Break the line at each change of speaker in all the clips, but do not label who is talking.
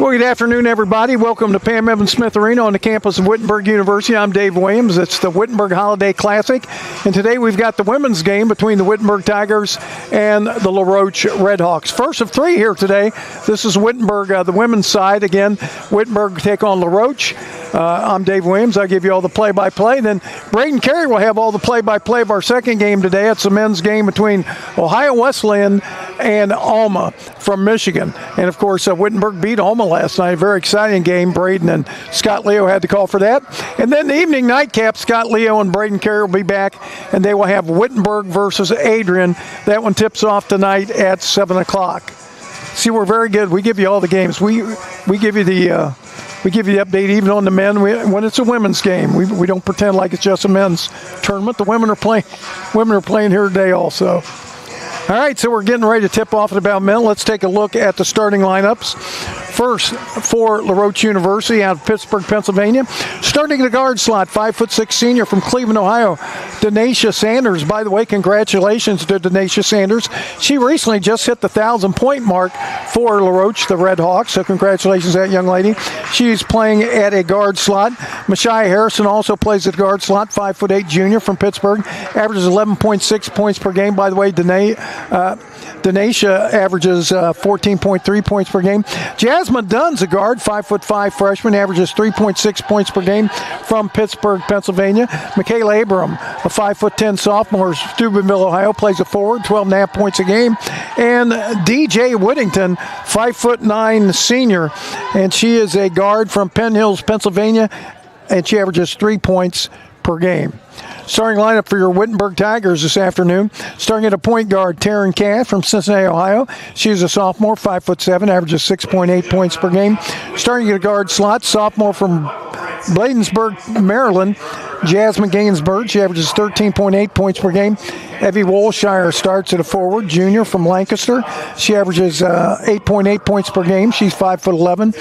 Well, good afternoon, everybody. Welcome to Pam Evans Smith Arena on the campus of Wittenberg University. I'm Dave Williams. It's the Wittenberg Holiday Classic. And today we've got the women's game between the Wittenberg Tigers and the La Roche Redhawks. First of three here today. This is Wittenberg, the women's side. Again, Wittenberg take on La Roche. I'm Dave Williams. I'll give you all the play-by-play. Then Braden Carey will have all the play-by-play of our second game today. It's the men's game between Ohio Wesleyan and Alma from Michigan. And, of course, Wittenberg beat Alma last night. A very exciting game. Braden and Scott Leo had the call for that. And then the evening nightcap, Scott Leo and Braden Carey will be back, and they will have Wittenberg versus Adrian. That one tips off tonight at 7 o'clock. See, we're very good. We give you all the games. We give you the update even on the men when it's a women's game. We don't pretend like it's just a men's tournament. The women are playing here today also. All right, so we're getting ready to tip off at about men. Let's take a look at the starting lineups. First, for La Roche University out of Pittsburgh, Pennsylvania. Starting in the guard slot, 5'6" senior from Cleveland, Ohio, Denacia Sanders. By the way, congratulations to Denacia Sanders. She recently just hit the 1,000-point mark for La Roche, the Red Hawks, so congratulations to that young lady. She's playing at a guard slot. Mashia Harrison also plays at guard slot, 5'8" junior from Pittsburgh, averages 11.6 points per game. By the way, Denacia averages 14.3 points per game. Jasmine Dunn's a guard, 5'5" freshman, averages 3.6 points per game from Pittsburgh, Pennsylvania. Michaela Abram, a 5'10" sophomore, Steubenville, Ohio, plays a forward, 12.5 points a game. And DJ Whittington, 5'9" senior, and she is a guard from Penn Hills, Pennsylvania, and she averages 3 points per game. Starting lineup for your Wittenberg Tigers this afternoon. Starting at a point guard, Taryn Cass from Cincinnati, Ohio. She's a sophomore, 5'7", averages 6.8 points per game. Starting at a guard slot, sophomore from Bladensburg, Maryland, Jasmine Gainsburg. She averages 13.8 points per game. Evie Wolshire starts at a forward, junior from Lancaster. She averages 8.8 points per game. She's 5'11".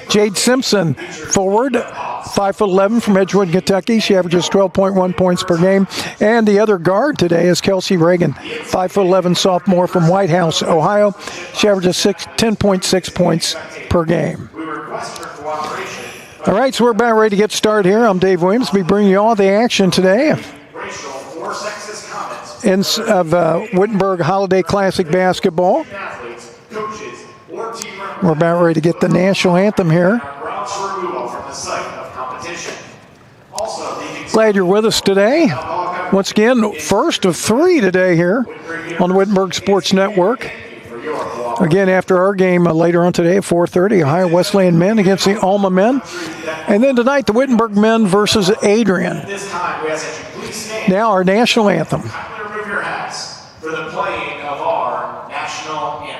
Jade Simpson, forward, 5'11" from Edgewood, Kentucky. She averages 12.1 points per game. And the other guard today is Kelsey Reagan, 5'11" sophomore from White House, Ohio. She averages 10.6 points per game. All right, so we're about ready to get started here. I'm Dave Williams. We'll be bringing you all the action today of Wittenberg Holiday Classic basketball. We're about ready to get the national anthem here. Glad you're with us today. Once again, first of three today here on the Wittenberg Sports Network. Again, after our game later on today at 4:30, Ohio Wesleyan men against the Alma men. And then tonight, the Wittenberg men versus Adrian. Now our national anthem.
Remove your hats for the playing of our national anthem.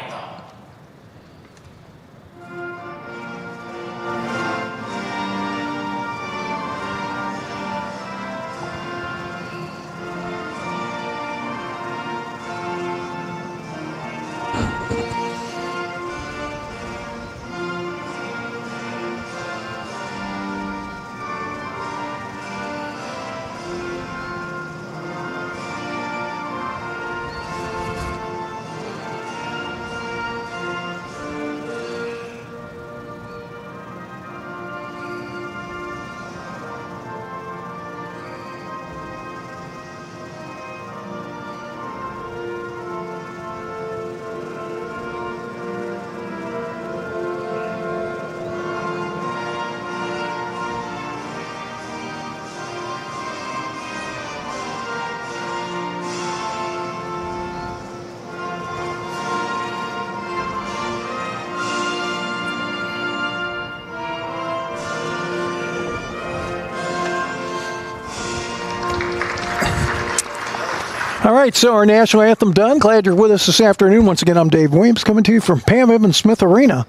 All right, so our national anthem done. Glad you're with us this afternoon. Once again, I'm Dave Williams coming to you from Pam Evans Smith Arena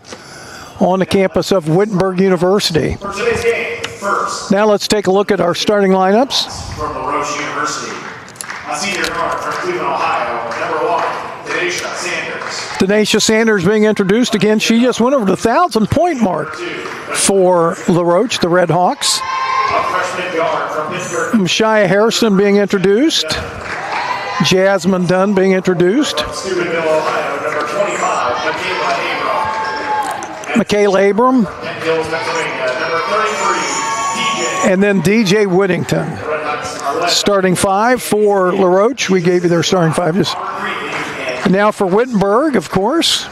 on the campus of Wittenberg University.
For today's game, first.
Now let's take a look at our starting lineups.
From La Roche University, a senior guard from Cleveland, Ohio, number 1, Denacia Sanders.
Denacia Sanders being introduced again. She just went over the 1,000-point mark for La Roche, the Red Hawks.
A freshman guard from Pittsburgh.
Mashia Harrison being introduced. Jasmine Dunn being introduced.
Steubenville, Ohio, number 25, Michaela Abram.
Michaela Abram,
Kent Hills, Pennsylvania. Number 33, DJ.
and then DJ Whittington.
Red Hawks are led
Starting five for LaRoche. We gave you their starting five. And now for Wittenberg, of course.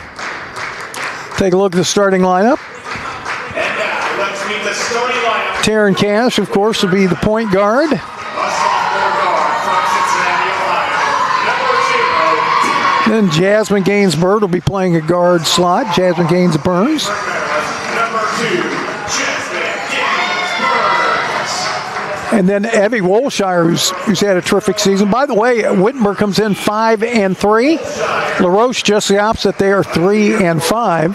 Take a look at the starting lineup.
And now, let's meet the starting lineup.
Taryn Cash, of course, will be the point guard.
A sophomore guard from Cincinnati, Ohio. Number 0.
Then Jasmine Gainsbird will be playing a guard slot. Jasmine Gainsburns.
Number 2, Jasmine Gainsburns.
And then Evie Wolshire, who's had a terrific season. By the way, Wittenberg comes in 5-3. LaRoche just the opposite. They are 3-5.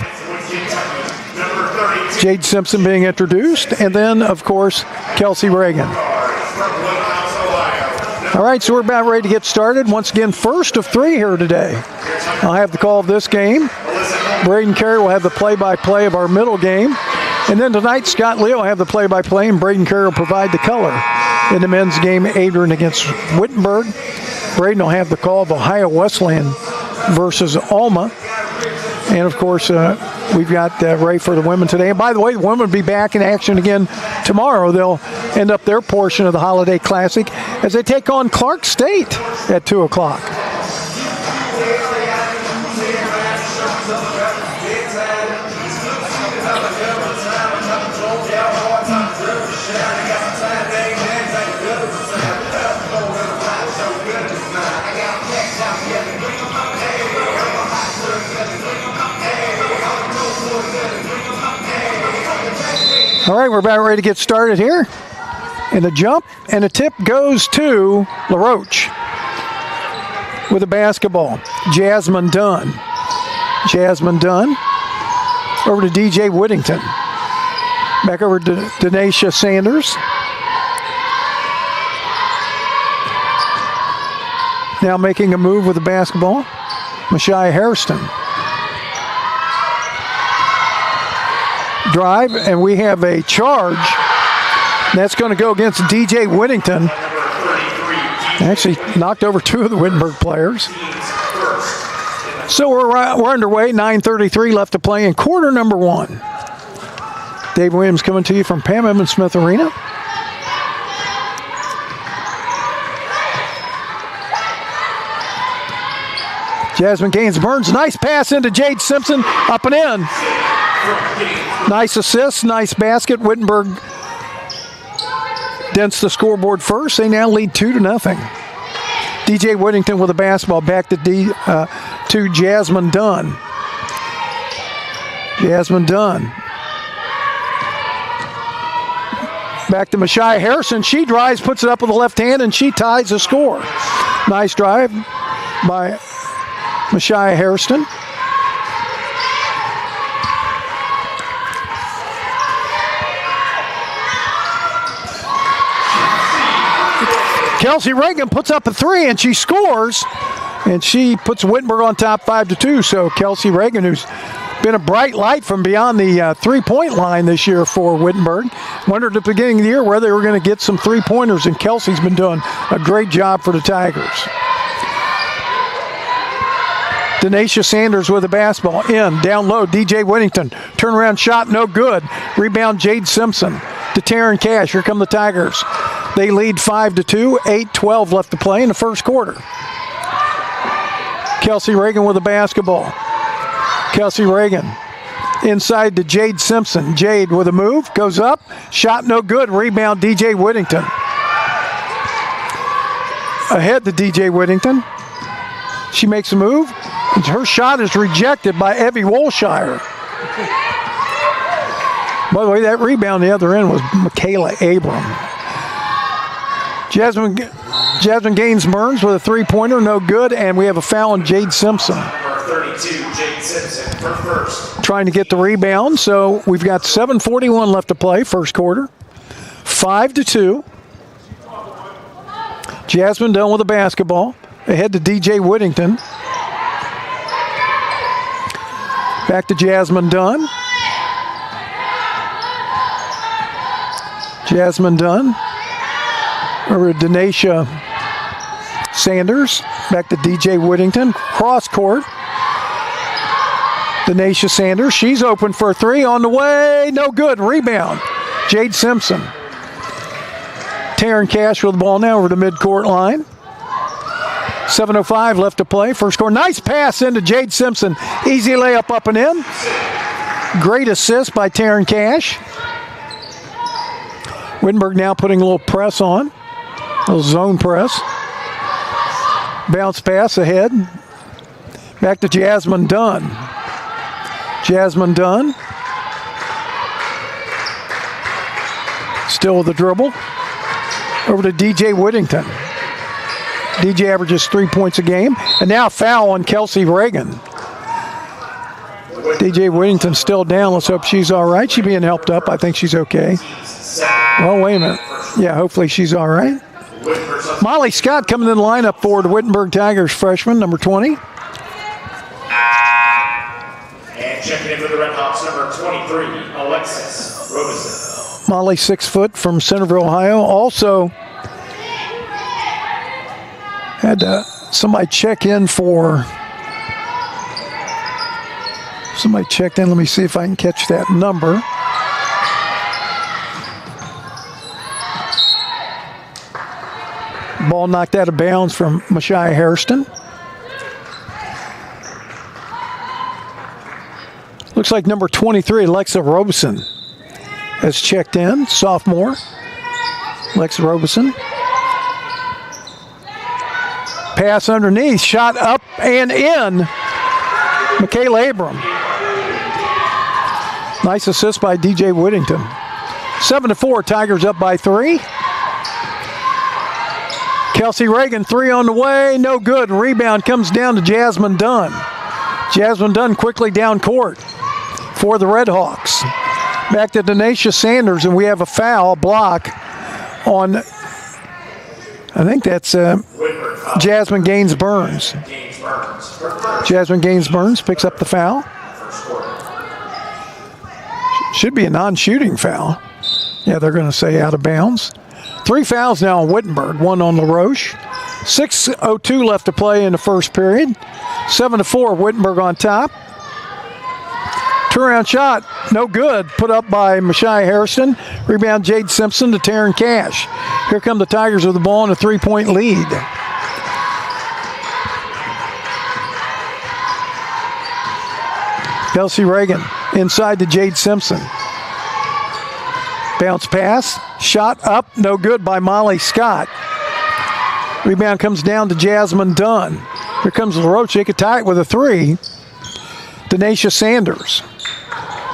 Number 32,
Jade Simpson being introduced. And then, of course, Kelsey Reagan.
from Woodhouse, Ohio.
All right, so we're about ready to get started. Once again, first of three here today. I'll have the call of this game. Braden Carey will have the play-by-play of our middle game. And then tonight, Scott Leo will have the play-by-play, and Braden Carey will provide the color. In the men's game, Adrian against Wittenberg. Braden will have the call of Ohio Wesleyan versus Alma. And, of course, we've got Ray for the women today. And, by the way, the women will be back in action again tomorrow. They'll end up their portion of the Holiday Classic as they take on Clark State at 2 o'clock. All right, we're about ready to get started here. And the jump and the tip goes to LaRoche with the basketball. Jasmine Dunn. Jasmine Dunn over to DJ Whittington. Back over to Denacia Sanders. Now making a move with the basketball. Mashai Hairston. Drive, and we have a charge. That's going to go against DJ Whittington. Actually knocked over two of the Wittenberg players. So we're underway, 9:33 left to play in quarter number one. Dave Williams coming to you from Pam Evans Smith Arena. Jasmine Gainsburns, nice pass into Jade Simpson, up and in. Nice assist, nice basket. Wittenberg dents the scoreboard first. They now lead 2-0. DJ Whittington with the basketball back to Jasmine Dunn. Jasmine Dunn. Back to Mashai Harrison. She drives, puts it up with the left hand, and she ties the score. Nice drive by Mashai Harrison. Kelsey Reagan puts up a three, and she scores. And she puts Wittenberg on top 5-2. So Kelsey Reagan, who's been a bright light from beyond the three-point line this year for Wittenberg. Wondered at the beginning of the year where they were going to get some three-pointers, and Kelsey's been doing a great job for the Tigers. Denacia Sanders with the basketball. In, down low, DJ Whittington. Turnaround shot, no good. Rebound, Jade Simpson to Taryn Cash. Here come the Tigers. They lead 5-2, 8:12 left to play in the first quarter. Kelsey Reagan with the basketball. Kelsey Reagan inside to Jade Simpson. Jade with a move, goes up, shot no good. Rebound, DJ Whittington. Ahead to DJ Whittington. She makes a move. Her shot is rejected by Evie Wolshire. By the way, that rebound the other end was Michaela Abram. Jasmine Gainsburns with a three-pointer, no good, and we have a foul on Jade Simpson.
Number 32, Jade Simpson for first.
Trying to get the rebound, so we've got 7:41 left to play, first quarter. 5-2. Jasmine Dunn with the basketball. Ahead to DJ Whittington. Back to Jasmine Dunn. Jasmine Dunn. Over to Denacia Sanders. Back to DJ Whittington. Cross court. Denasia Sanders, she's open for a three on the way. No good. Rebound. Jade Simpson. Taryn Cash with the ball now over the midcourt line. 7:05 left to play. First quarter. Nice pass into Jade Simpson. Easy layup up and in. Great assist by Taryn Cash. Wittenberg now putting a little press on. A little zone press. Bounce pass ahead. Back to Jasmine Dunn. Jasmine Dunn. Still with the dribble. Over to DJ Whittington. DJ averages 3 points a game. And now a foul on Kelsey Reagan. DJ Whittington still down. Let's hope she's all right. She's being helped up. I think she's okay. Well, wait a minute. Yeah, hopefully she's all right. Molly Scott coming in the lineup for the Wittenberg Tigers freshman, number 20.
And checking in for the Red Hawks, number 23, Alexis Robeson.
Molly, 6 foot from Centerville, Ohio. Also had somebody check in for... Somebody checked in. Let me see if I can catch that number. Ball knocked out of bounds from Mashia Hairston. Looks like number 23, Alexa Robeson, has checked in, sophomore. Alexa Robeson. Pass underneath, shot up and in. Michaela Abram. Nice assist by DJ Whittington. 7-4, Tigers up by 3. Kelsey Reagan, 3 on the way, no good. Rebound comes down to Jasmine Dunn. Jasmine Dunn quickly down court for the Red Hawks. Back to Denasia Sanders, and we have a foul, block on, I think that's Jasmine Gaines-Burns. Jasmine Gaines-Burns picks up the foul. Should be a non-shooting foul. Yeah, they're going to say out of bounds. 3 fouls now on Wittenberg, 1 on LaRoche. 6:02 left to play in the first period. 7-4, Wittenberg on top. Turnaround shot, no good. Put up by Mashia Harrison. Rebound Jade Simpson to Taryn Cash. Here come the Tigers with the ball in a 3-point lead. Kelsey Reagan inside to Jade Simpson. Bounce pass, shot up, no good by Molly Scott. Rebound comes down to Jasmine Dunn. Here comes LaRoche, they could tie it with a 3. Denasia Sanders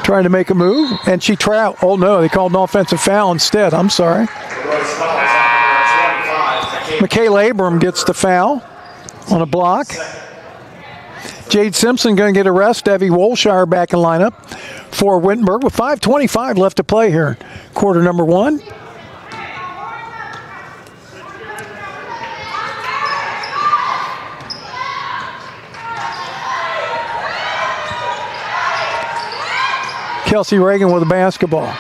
trying to make a move, and she traveled. Oh no, they called an offensive foul instead. I'm sorry. Michaela Abram gets the foul on a block. Jade Simpson going to get a rest. Evie Wolshire back in lineup for Wittenberg with 5:25 left to play here. Quarter number 1. Kelsey Reagan with the basketball.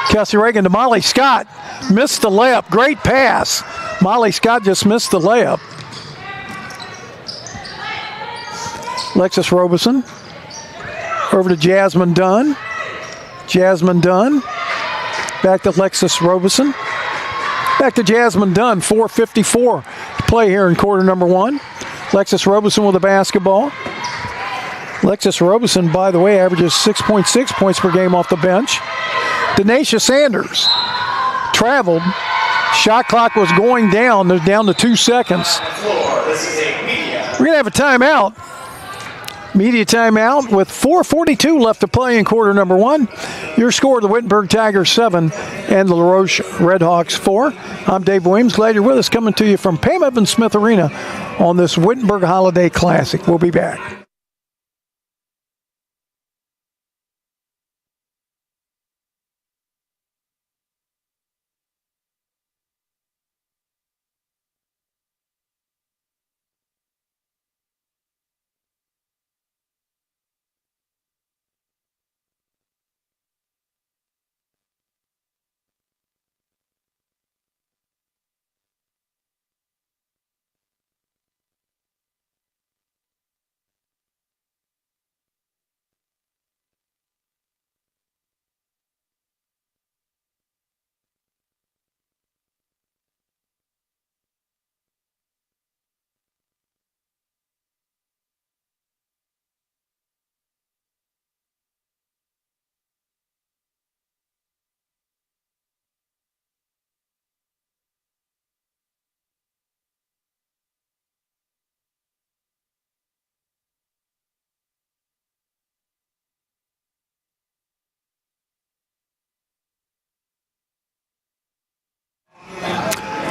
Kelsey Reagan to Molly Scott. Missed the layup. Great pass. Molly Scott just missed the layup. Alexis Robeson. Over to Jasmine Dunn. Jasmine Dunn. Back to Alexis Robeson. Back to Jasmine Dunn. 4:54 to play here in quarter number 1. Alexis Robeson with the basketball. Alexis Robeson, by the way, averages 6.6 points per game off the bench. Denasia Sanders traveled. Shot clock was going down. They're down to 2 seconds. We're going to have a timeout. Media timeout with 4:42 left to play in quarter number 1. Your score, the Wittenberg Tigers 7 and the LaRoche Redhawks 4. I'm Dave Williams. Glad you're with us, coming to you from Pam Evans Smith Arena on this Wittenberg Holiday Classic. We'll be back.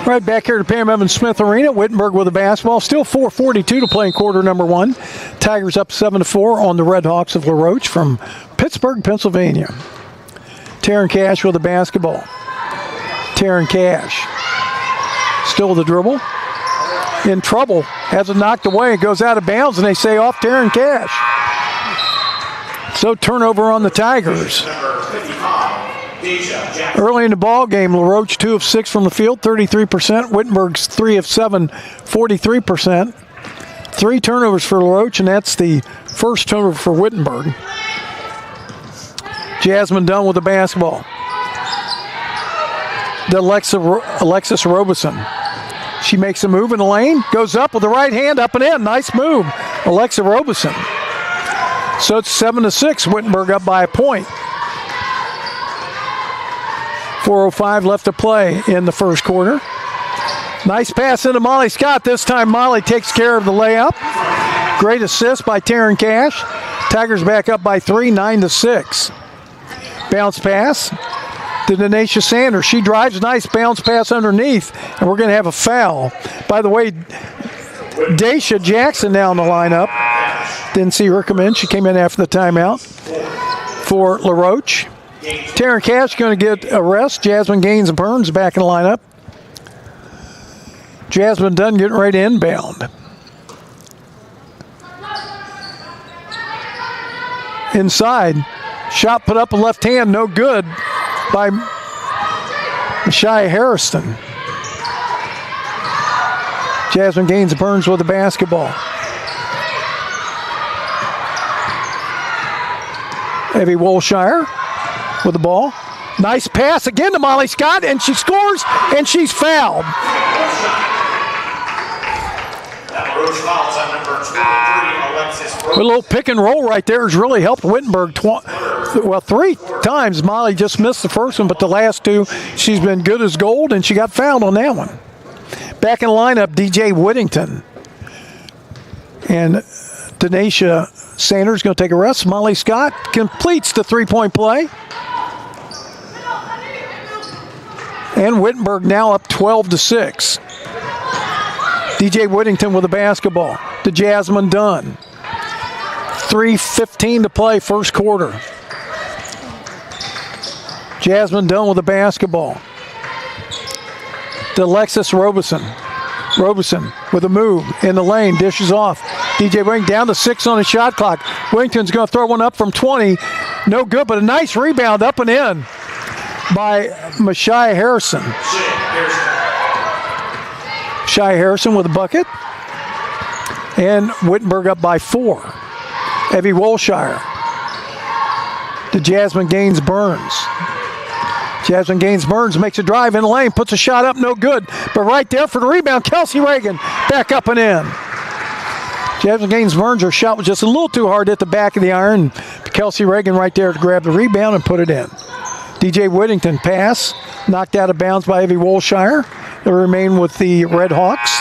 Right back here to Pam Evans Smith Arena. Wittenberg with the basketball. Still 4:42 to play in quarter number one. Tigers up 7-4 on the Red Hawks of La Roche from Pittsburgh, Pennsylvania. Taryn Cash with the basketball. Taryn Cash. Still with the dribble. In trouble. Has it knocked away. It goes out of bounds, and they say off Taryn Cash. So turnover on the Tigers. Early in the ball game, La Roche 2 of 6 from the field, 33%. Wittenberg's 3 of 7, 43%. 3 turnovers for La Roche, and that's the first turnover for Wittenberg. Jasmine Dunn with the basketball. To Alexis Robeson. She makes a move in the lane, goes up with the right hand, up and in. Nice move, Alexa Robeson. So it's 7-6, Wittenberg up by a point. 4:05 left to play in the first quarter. Nice pass into Molly Scott. This time Molly takes care of the layup. Great assist by Taryn Cash. Tigers back up by 3, 9-6. Bounce pass to Denacia Sanders. She drives, nice bounce pass underneath, and we're going to have a foul. By the way, Daisha Jackson now in the lineup. Didn't see her come in. She came in after the timeout for La Roche. Taryn Cash going to get a rest. Jasmine Gaines Burns back in the lineup. Jasmine Dunn getting ready to inbound. Inside. Shot put up a left hand, no good by Mashia Harrison. Jasmine Gaines Burns with the basketball. Evie Wolshire with the ball. Nice pass again to Molly Scott, and she scores, and she's fouled. A little pick and roll right there has really helped Wittenberg. 3 times Molly just missed the first one, but the last 2 she's been good as gold, and she got fouled on that one. Back in the lineup, DJ Whittington. And Denacia Sanders going to take a rest. Molly Scott completes the 3-point play. And Wittenberg now up 12-6. DJ Whittington with the basketball to Jasmine Dunn. 3:15 to play first quarter. Jasmine Dunn with the basketball to Alexis Robeson. Robeson with a move in the lane, dishes off. DJ Whittington down to 6 on the shot clock. Whittington's going to throw one up from 20. No good, but a nice rebound up and in by Mashia Harrison. Mashia Harrison with a bucket. And Wittenberg up by 4. Evie Wolshire to Jasmine Gaines Burns. Jasmine Gaines Burns makes a drive in the lane, puts a shot up, no good. But right there for the rebound, Kelsey Reagan back up and in. Jasmine Gaines Burns, her shot was just a little too hard at the back of the iron. Kelsey Reagan right there to grab the rebound and put it in. DJ Whittington pass, knocked out of bounds by Evie Wolshire. They'll remain with the Red Hawks.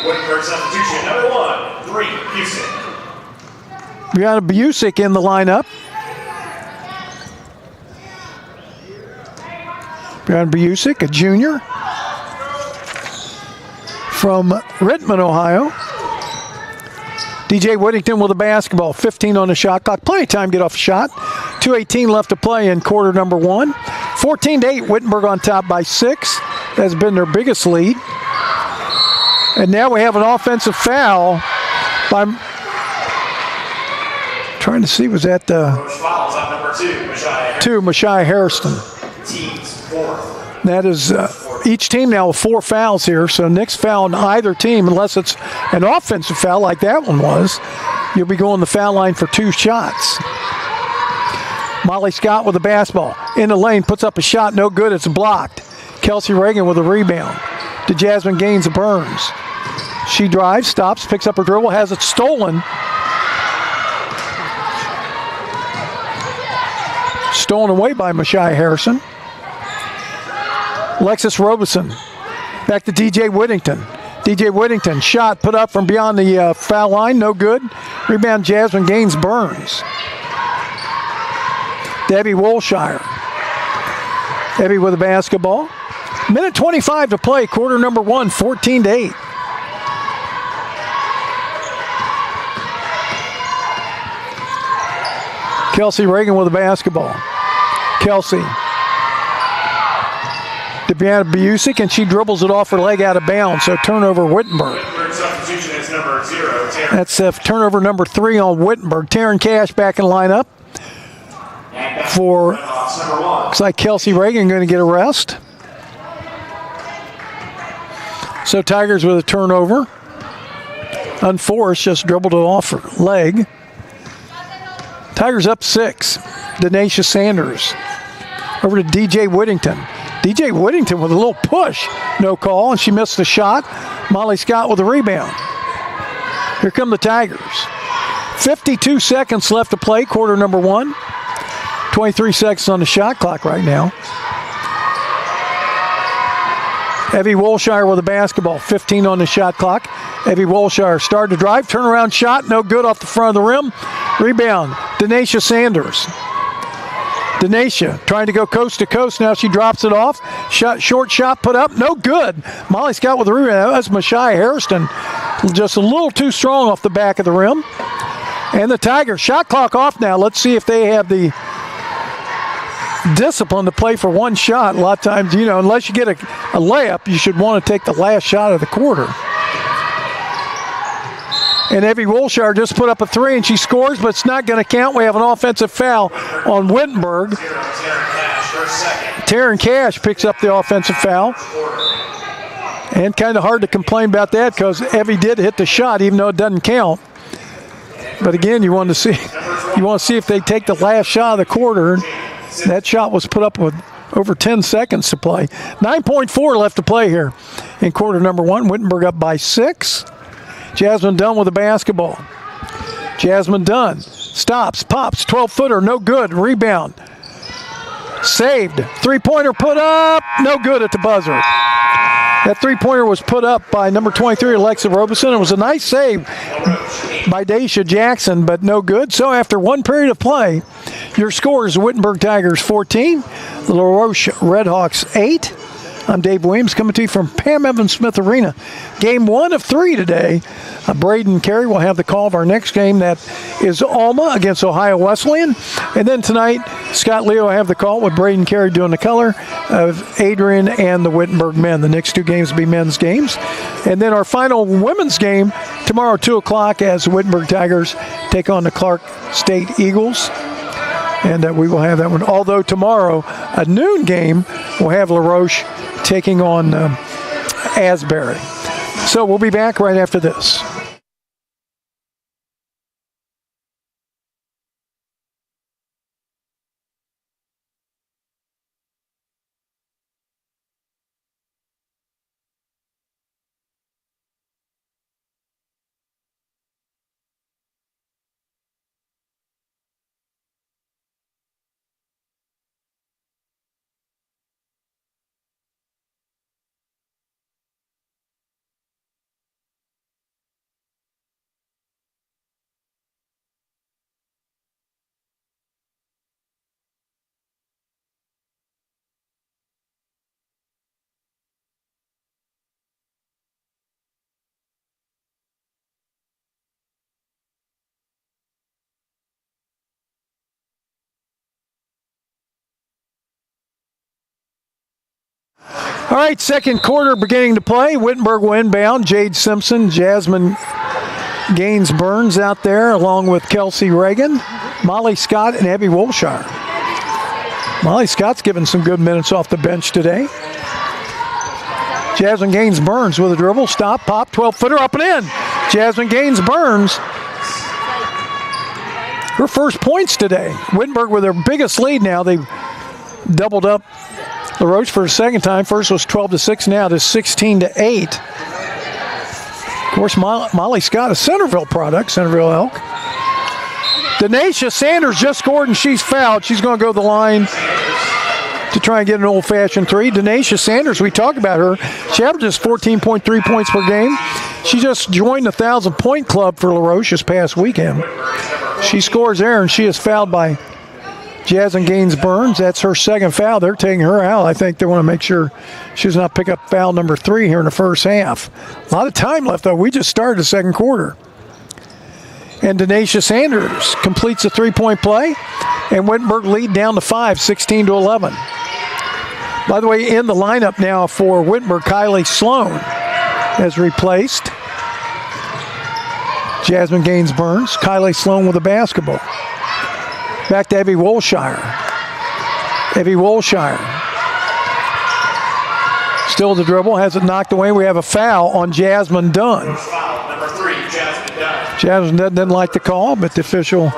Wittenberg substitution, number 1, 3, Busick.
Brianna Busick in the lineup. Brianna Busick, a junior from Rittman, Ohio. DJ Whittington with the basketball. 15 on the shot clock. Plenty of time to get off a shot. 2:18 left to play in quarter number 1. 14-8, Wittenberg on top by 6. That's been their biggest lead. And now we have an offensive foul by... Trying to see, was that the...
Roche fouls on number 2,
Mashia Harrison.
Team's 4th.
That is each team now with 4 fouls here, so next foul on either team, unless it's an offensive foul like that one was, you'll be going the foul line for 2 shots. Molly Scott with the basketball. In the lane, puts up a shot, no good, it's blocked. Kelsey Reagan with a rebound to Jasmine Gaines Burns. She drives, stops, picks up her dribble, has it stolen. Stolen away by Mashia Harrison. Alexis Robeson. Back to DJ Whittington. DJ Whittington, shot put up from beyond the foul line, no good. Rebound Jasmine Gaines Burns. Debbie Wolshire. Evie with the basketball. Minute 25 to play, quarter number 1, 14-8. Kelsey Reagan with the basketball. Kelsey. To Brianna Busick, and she dribbles it off her leg out of bounds, so turnover Wittenberg. That's turnover number 3 on Wittenberg. Taryn Cash back in lineup for, looks like Kelsey Reagan going to get a rest. So Tigers with a turnover. Unforced, just dribbled it off her leg. Tigers up 6. Denasia Sanders over to DJ Whittington. DJ Whittington with a little push. No call, and she missed the shot. Molly Scott with a rebound. Here come the Tigers. 52 seconds left to play, quarter number 1. 23 seconds on the shot clock right now. Evie Wolshire with the basketball. 15 on the shot clock. Evie Wolshire started to drive. Turnaround shot, no good off the front of the rim. Rebound, Denasia Sanders. Denasia trying to go coast to coast. Now she drops it off. Short shot put up. No good. Molly Scott with the rebound. That was Mashai Hairston. Just a little too strong off the back of the rim. And the Tigers, shot clock off now. Let's see if they have the discipline to play for one shot. A lot of times, unless you get a layup, you should want to take the last shot of the quarter. And Evie Wolshire just put up a 3 and she scores, but it's not going to count. We have an offensive foul on Wittenberg. Taryn Cash picks up the offensive foul. And kind of hard to complain about that because Evie did hit the shot even though it doesn't count. But again, you want to see if they take the last shot of the quarter. That shot was put up with over 10 seconds to play. 9.4 left to play here in quarter number 1. Wittenberg up by 6. Jasmine Dunn with the basketball. Jasmine Dunn stops, pops, 12-footer, no good. Rebound. Saved. Three-pointer put up, no good at the buzzer. That three-pointer was put up by number 23, Alexa Robeson. It was a nice save by Daisha Jackson, but no good. So after one period of play, your score is Wittenberg Tigers 14, the La Roche Redhawks 8. I'm Dave Williams coming to you from Pam Evans Smith Arena. Game 1 of 3 today. Braden Carey will have the call of our next game. That is Alma against Ohio Wesleyan. And then tonight, Scott Leo will have the call with Braden Carey doing the color of Adrian and the Wittenberg men. The next 2 games will be men's games. And then our final women's game tomorrow at 2 o'clock as the Wittenberg Tigers take on the Clark State Eagles. And we will have that one. Although tomorrow, a noon game, we'll have La Roche taking on Asbury. So we'll be back right after this. All right, second quarter beginning to play. Wittenberg will inbound. Jade Simpson, Jasmine Gaines-Burns out there, along with Kelsey Reagan, Molly Scott, and Evie Wolshire. Molly Scott's given some good minutes off the bench today. Jasmine Gaines-Burns with a dribble, stop, pop, 12-footer, up and in. Jasmine Gaines-Burns, her first points today. Wittenberg with their biggest lead now. They've doubled up La Roche for a second time. First was 12-6, now it is 16-8. Of course, Molly Scott, a Centerville product, Centerville Elk. Denasia Sanders just scored and she's fouled. She's going to go to the line to try and get an old-fashioned 3. Denasia Sanders, we talked about her. She averages 14.3 points per game. She just joined the 1,000-point club for La Roche this past weekend. She scores there, and she is fouled by Jasmine Gaines-Burns, that's her second foul. They're taking her out. I think they want to make sure she does not pick up foul number 3 here in the first half. A lot of time left, though. We just started the second quarter. And Denacia Sanders completes a three-point play, and Wittenberg lead down to 5, 16-11. By the way, in the lineup now for Wittenberg, Kylie Sloan has replaced Jasmine Gaines-Burns. Kylie Sloan with the basketball. Back to Evie Wolshire. Evie Wolshire. Still the dribble, has it knocked away. We have a foul on Jasmine Dunn.
Foul, number 3, Jasmine Dunn.
Jasmine Dunn didn't like the call, but the official,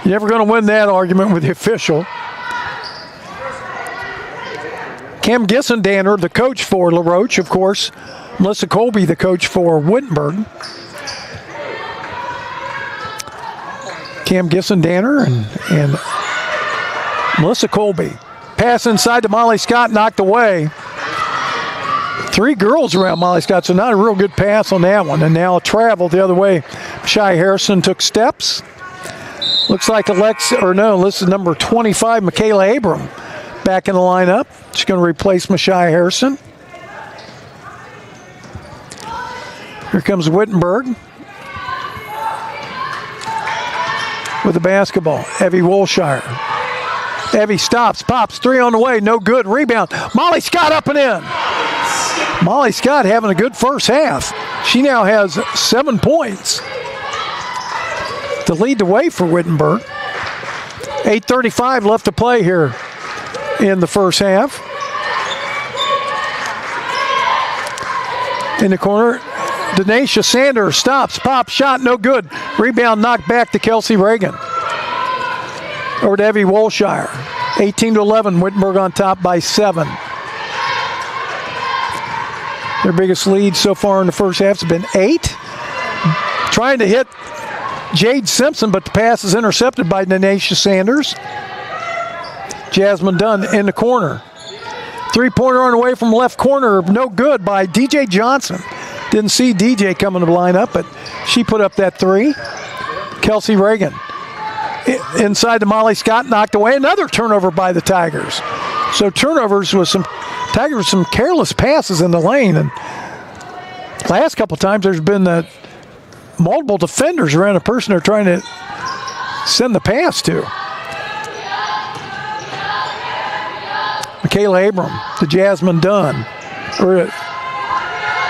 you're never going to win that argument with the official. Cam Gissendaner, the coach for LaRoche, of course. Melissa Colby, the coach for Wittenberg. Cam Gissendaner and Melissa Colby. Pass inside to Molly Scott, knocked away. 3 girls around Molly Scott, so not a real good pass on that one. And now a travel the other way. Shai Harrison took steps. Looks like this is number 25, Michaela Abram, back in the lineup. She's going to replace Mashai Harrison. Here comes Wittenberg with the basketball. Evie Wolshire. Evie stops, pops, 3 on the way, no good. Rebound. Molly Scott up and in. Molly Scott having a good first half. She now has 7 points to lead the way for Wittenberg. 8:35 left to play here in the first half. In the corner, Denacia Sanders stops, pops, shot, no good. Rebound knocked back to Kelsey Reagan. Over to Evie Wolshire. 18-11, Wittenberg on top by 7. Their biggest lead so far in the first half has been 8. Trying to hit Jade Simpson, but the pass is intercepted by Denacia Sanders. Jasmine Dunn in the corner. 3-pointer on the way from left corner, no good by DJ Johnson. Didn't see DJ coming to the lineup, but she put up that 3. Kelsey Reagan. Inside to Molly Scott, knocked away. Another turnover by the Tigers. So turnovers with some careless passes in the lane. And last couple times there's been multiple defenders around a person they're trying to send the pass to. Michaela Abram to Jasmine Dunn.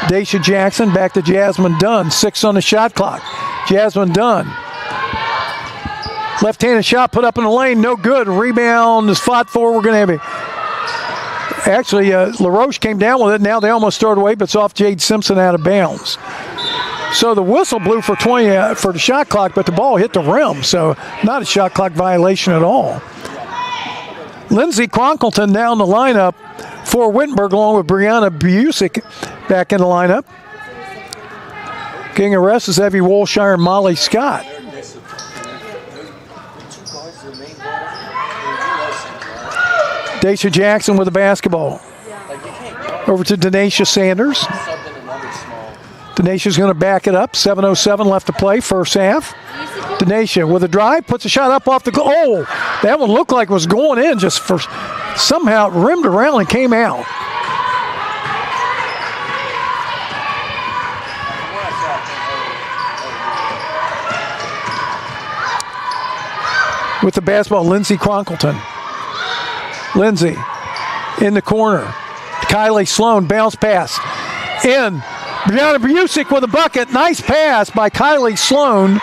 Daisha Jackson back to Jasmine Dunn. 6 on the shot clock. Jasmine Dunn. Left-handed shot put up in the lane, no good. Rebound is fought for. We're going to have Actually, LaRoche came down with it. Now they almost throw it away, but it's off Jade Simpson out of bounds. So the whistle blew for 20 for the shot clock, but the ball hit the rim, so not a shot clock violation at all. Lindsey Cronkleton now in the lineup for Wittenberg, along with Brianna Busick back in the lineup. Getting arrested is Evie Wolshire and Molly Scott. Daisha Jackson with the basketball. Over to Denacia Sanders. Denacia's going to back it up. 7:07 left to play, first half. Denacia with a drive, puts a shot up off the goal. Oh, that one looked like it was going in, just for somehow it rimmed around and came out. With the basketball, Lindsey Cronkleton. Lindsey in the corner. Kylie Sloan, bounce pass. In. Brianna Busick with a bucket. Nice pass by Kylie Sloan.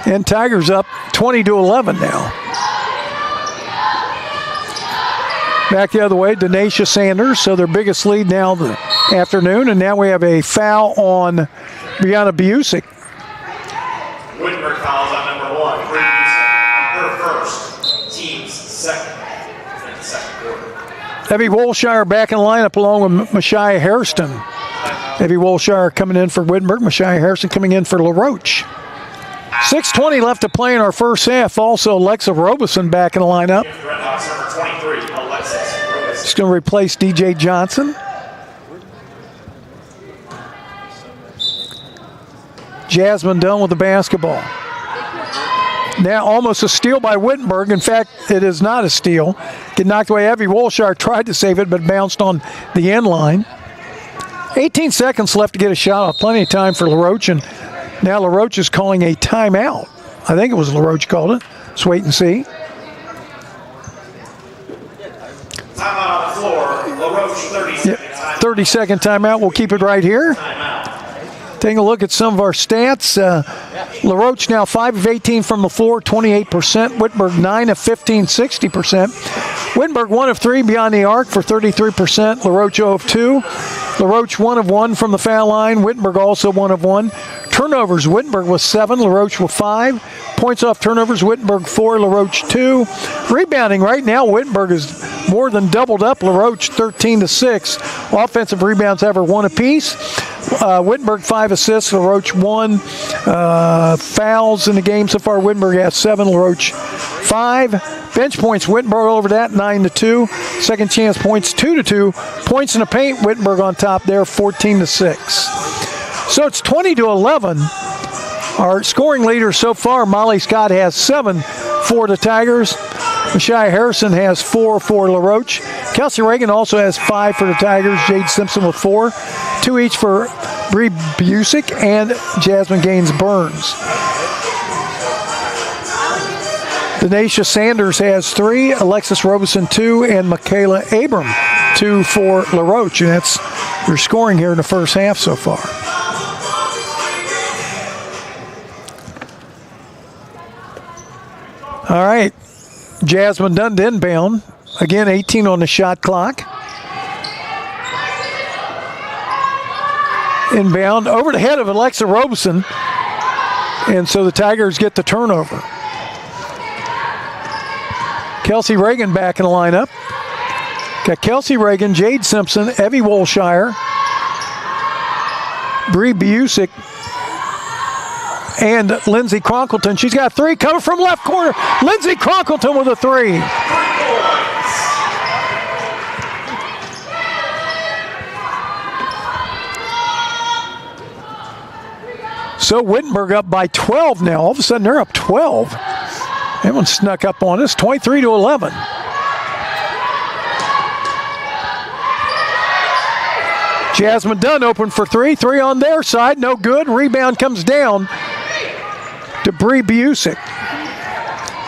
And Tigers up 20-11 now. Back the other way, Denacia Sanders. So their biggest lead now the afternoon. And now we have a foul on Brianna Busick.
Wittenberg fouls on number 1. Her first, team's second in the second quarter.
Evie Wolshire back in the lineup along with Mashai Harrison. Evie Wolshire coming in for Wittenberg. Mashai Harrison coming in for LaRoche. 6:20 left to play in our first half. Also, Alexa Robeson back in the lineup.
Number 23, Alexis Robeson.
She's going to replace DJ Johnson. Jasmine Dunn with the basketball. Now almost a steal by Wittenberg. In fact, it is not a steal. Get knocked away. Evie Wolshire tried to save it, but bounced on the end line. 18 seconds left to get a shot off. Plenty of time for LaRoche, and now LaRoche is calling a timeout. I think it was LaRoche called it. Let's wait and see.
Timeout on the floor. LaRoche, 30 seconds.
30-second timeout. We'll keep it right here. Taking a look at some of our stats. LaRoche now 5 of 18 from the floor, 28%. Wittenberg 9 of 15, 60%. Wittenberg 1 of 3 beyond the arc for 33%. LaRoche 0 of 2. LaRoche 1 of 1 from the foul line. Wittenberg also 1 of 1. Turnovers, Wittenberg was 7, LaRoche with 5. Points off turnovers, Wittenberg 4, LaRoche 2. Rebounding right now, Wittenberg is more than doubled up. LaRoche 13 to 6. Offensive rebounds have her 1 apiece. Wittenberg 5 assists, LaRoche 1. Fouls in the game so far, Wittenberg has 7, LaRoche 5. Bench points, Wittenberg over that, 9 to 2. Second chance points, 2 to 2. Points in the paint, Wittenberg on top there, 14 to 6. So it's 20 to 11. Our scoring leader so far, Molly Scott, has 7 for the Tigers. Mashia Harrison has 4 for LaRoche. Kelsey Reagan also has 5 for the Tigers. Jade Simpson with 4. 2 each for Bree Busick and Jasmine Gaines Burns. Denasia Sanders has 3, Alexis Robeson 2, and Michaela Abram 2 for LaRoche. And that's your scoring here in the first half so far. All right, Jasmine Dunn inbound. Again, 18 on the shot clock. Inbound over the head of Alexa Robeson. And so the Tigers get the turnover. Kelsey Reagan back in the lineup. Got Kelsey Reagan, Jade Simpson, Evie Wolshire, Bree Busick, and Lindsey Cronkleton. She's got 3 coming from left corner. Lindsey Cronkleton with a 3. So Wittenberg up by 12 now. All of a sudden they're up 12. That one snuck up on us, 23 to 11. Jasmine Dunn open for 3. 3 on their side, no good. Rebound comes down to Bree Busick.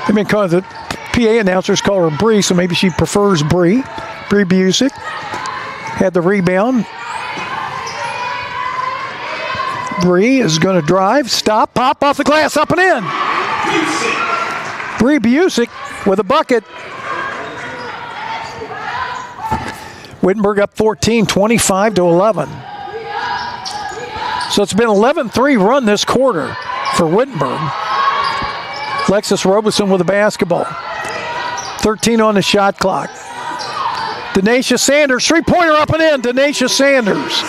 The PA announcers call her Bree, so maybe she prefers Bree. Bree Busick had the rebound. Bree is going to drive, stop, pop off the glass, up and in. Bree Busick with a bucket. Wittenberg up 14, 25 to 11. So it's been 11-3 run this quarter for Wittenberg. Alexis Robeson with the basketball. 13 on the shot clock. Denasia Sanders, three-pointer up and in. Denasia Sanders.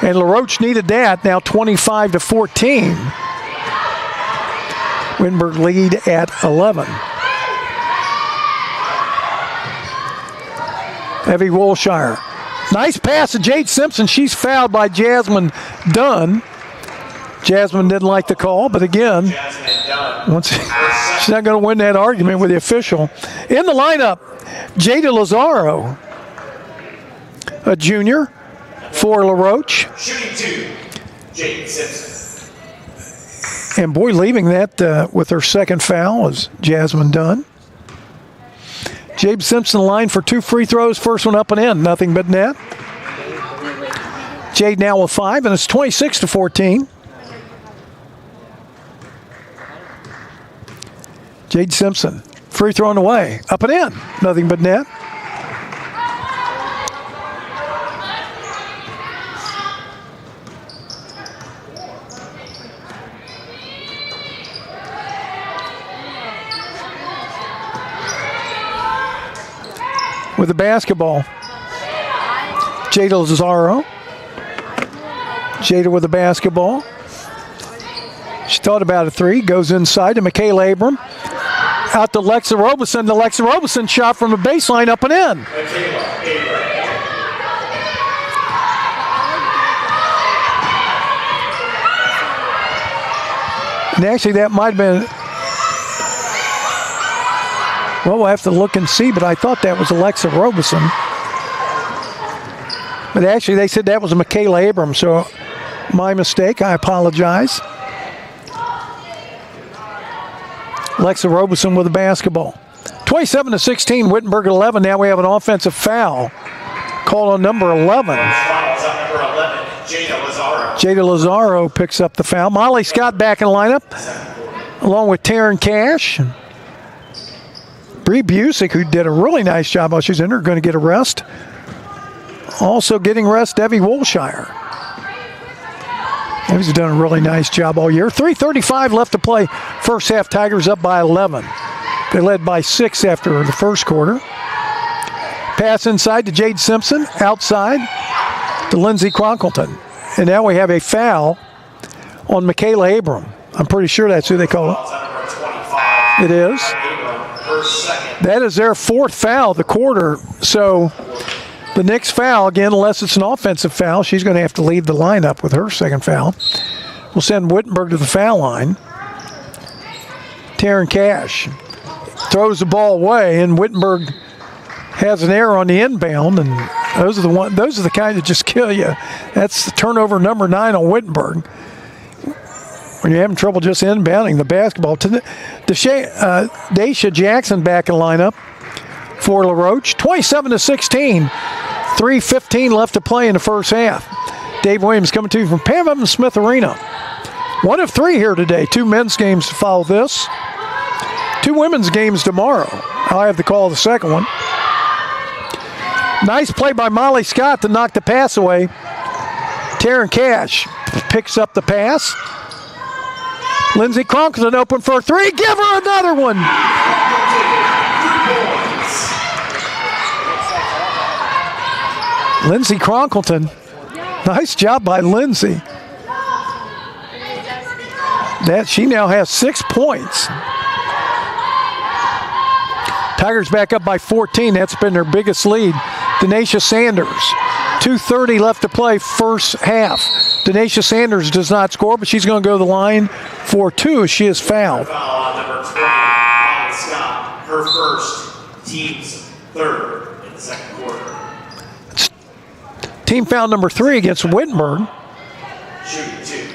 And LaRoche needed that. Now 25 to 14. Wittenberg lead at 11. Evie Wolshire. Nice pass to Jade Simpson. She's fouled by Jasmine Dunn. Jasmine didn't like the call, but again, she's not going to win that argument with the official. In the lineup, Jada Lazaro, a junior for LaRoche.
Shooting 2, Jade Simpson.
And boy, leaving that with her second foul is Jasmine Dunn. Jade Simpson line for 2 free throws. First one up and in, nothing but net. Jade now with 5, and it's 26 to 14. Jade Simpson, free throw on the way, up and in, nothing but net. With the basketball, Jada Lazaro. Jada with the basketball. She thought about a 3, goes inside to Michaela Abram. Out to Alexa Robeson. The Alexa Robeson shot from the baseline, up and in. And actually, that might have been, well, we'll have to look and see, but I thought that was Alexa Robeson. But actually, they said that was Michaela Abrams, so my mistake. I apologize. Alexa Robeson with the basketball. 27-16, Wittenberg 11. Now we have an offensive foul called on number 11. Jada Lazaro picks up the foul. Molly Scott back in the lineup, along with Taryn Cash. Bree Busick, who did a really nice job while she's in there, going to get a rest. Also getting rest, Debbie Wolshire. Debbie's done a really nice job all year. 3:35 left to play. First half, Tigers up by 11. They led by 6 after the first quarter. Pass inside to Jade Simpson. Outside to Lindsey Cronkleton. And now we have a foul on Michaela Abram. I'm pretty sure that's who they call it. It is. That is their 4th foul of the quarter. So the next foul, again, unless it's an offensive foul, she's going to have to leave the lineup with her 2nd foul. We'll send Wittenberg to the foul line. Taryn Cash throws the ball away, and Wittenberg has an error on the inbound, and those are the kind that just kill you. That's the turnover number 9 on Wittenberg. When you're having trouble just inbounding the basketball. Daisha Jackson back in lineup for LaRoche. 27-16. 3:15 left to play in the first half. Dave Williams coming to you from Pam Evans Smith Arena. 1 of 3 here today. 2 men's games to follow this. 2 women's games tomorrow. I'll have the call of the second one. Nice play by Molly Scott to knock the pass away. Taryn Cash picks up the pass. Lindsey Cronkleton open for a 3. Give her another one. Lindsey Cronkleton. Nice job by Lindsey. That she now has 6 points. Tigers back up by 14. That's been their biggest lead. Denacia Sanders. 2:30 left to play first half. Denacia Sanders does not score, but she's going to go to the line for 2 as she is fouled.
Foul on number 20, Molly Scott. Her first, team's 3rd in the second quarter.
Team foul number 3 against Wittenberg.
Shooting 2.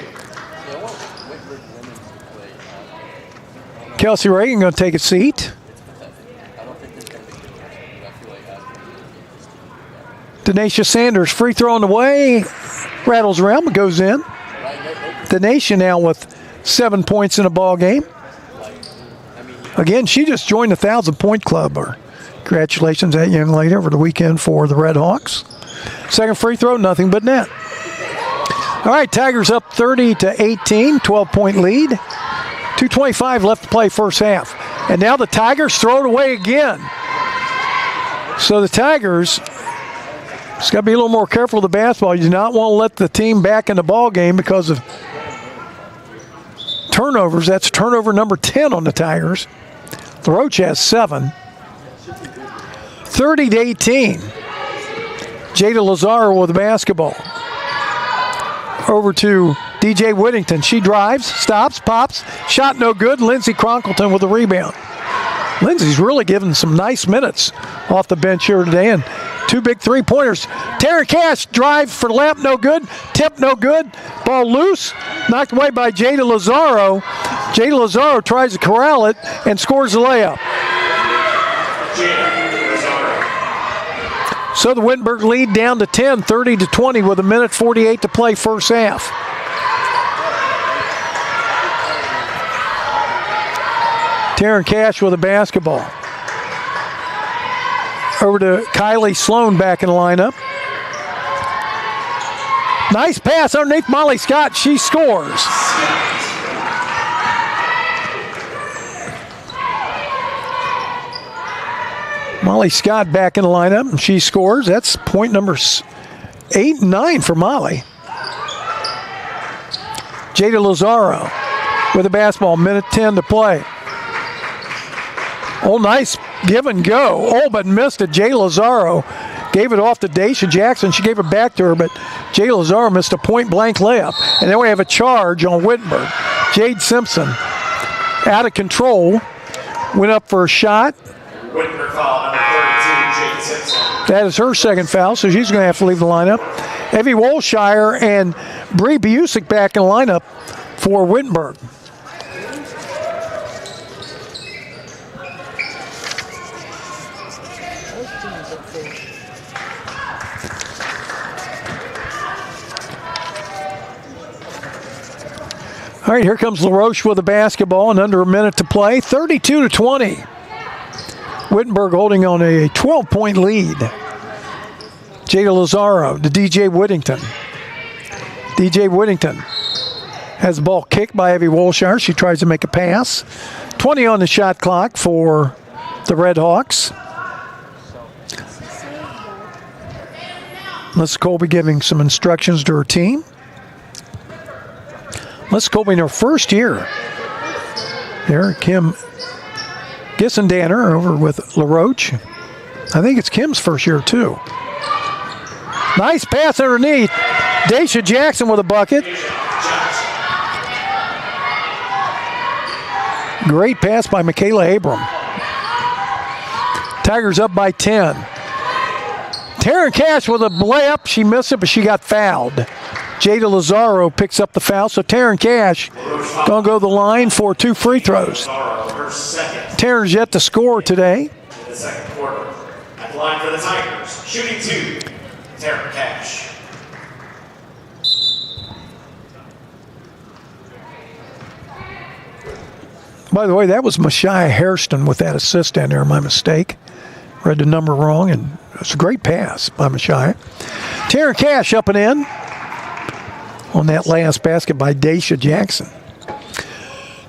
Kelsey Reagan going to take a seat. Denacia Sanders, free throw on the way, rattles around but goes in. Denacia now with 7 points in a ball game. Again, she just joined the 1,000-point club. Congratulations, that young lady, over the weekend for the Red Hawks. Second free throw, nothing but net. All right, Tigers up 30-18, 12-point lead. 2:25 left to play first half. And now the Tigers throw it away again. So the Tigers just got to be a little more careful with the basketball. You do not want to let the team back in the ball game because of turnovers. That's turnover number 10 on the Tigers. LaRoche has 7. 30-18. Jada Lazaro with the basketball. Over to DJ Whittington. She drives, stops, pops. Shot no good. Lindsey Cronkleton with the rebound. Lindsey's really given some nice minutes off the bench here today, and 2 big 3-pointers. Taryn Cash drive for lap, no good. Tip, no good. Ball loose. Knocked away by Jada Lazaro. Jada Lazaro tries to corral it and scores the layup. So the Wittenberg lead down to 10, 30-20 with 1:48 to play first half. Taryn Cash with a basketball. Over to Kylie Sloan back in the lineup. Nice pass underneath Molly Scott. She scores. Molly Scott back in the lineup, and she scores. That's point number 8 and 9 for Molly. Jada Lazaro with the basketball, 1:10 to play. Oh, nice give and go. Oh, but missed it. Jada Lazaro gave it off to Daisha Jackson. She gave it back to her, but Jada Lazaro missed a point-blank layup. And then we have a charge on Wittenberg. Jade Simpson out of control. Went up for a shot.
Wittenberg foul, number 32, Jade Simpson.
That is her second foul, so she's going to have to leave the lineup. Evie Wolshire and Bree Busick back in the lineup for Wittenberg. All right, here comes LaRoche with the basketball and under a minute to play. 32-20. Wittenberg holding on a 12-point lead. Jada Lazaro to DJ Whittington. DJ Whittington has the ball kicked by Evie Wolshire. She tries to make a pass. 20 on the shot clock for the Red Hawks. Les Colby giving some instructions to her team. Les Colby in her first year. There, Kim Gissendanner over with LaRoche. I think it's Kim's first year too. Nice pass underneath. Daisha Jackson with a bucket. Great pass by Michaela Abram. Tigers up by 10. Taryn Cash with a layup. She missed it, but she got fouled. Jada Lazaro picks up the foul, so Taryn Cash going to go to the line for 2 free throws. Taryn's yet to score today.
In the second quarter, at the line for the Tigers, shooting 2, Taryn Cash.
By the way, that was Mashia Hairston with that assist down there, my mistake. Read the number wrong, and it's a great pass by Mashia. Taryn Cash up and in on that last basket by Daisha Jackson.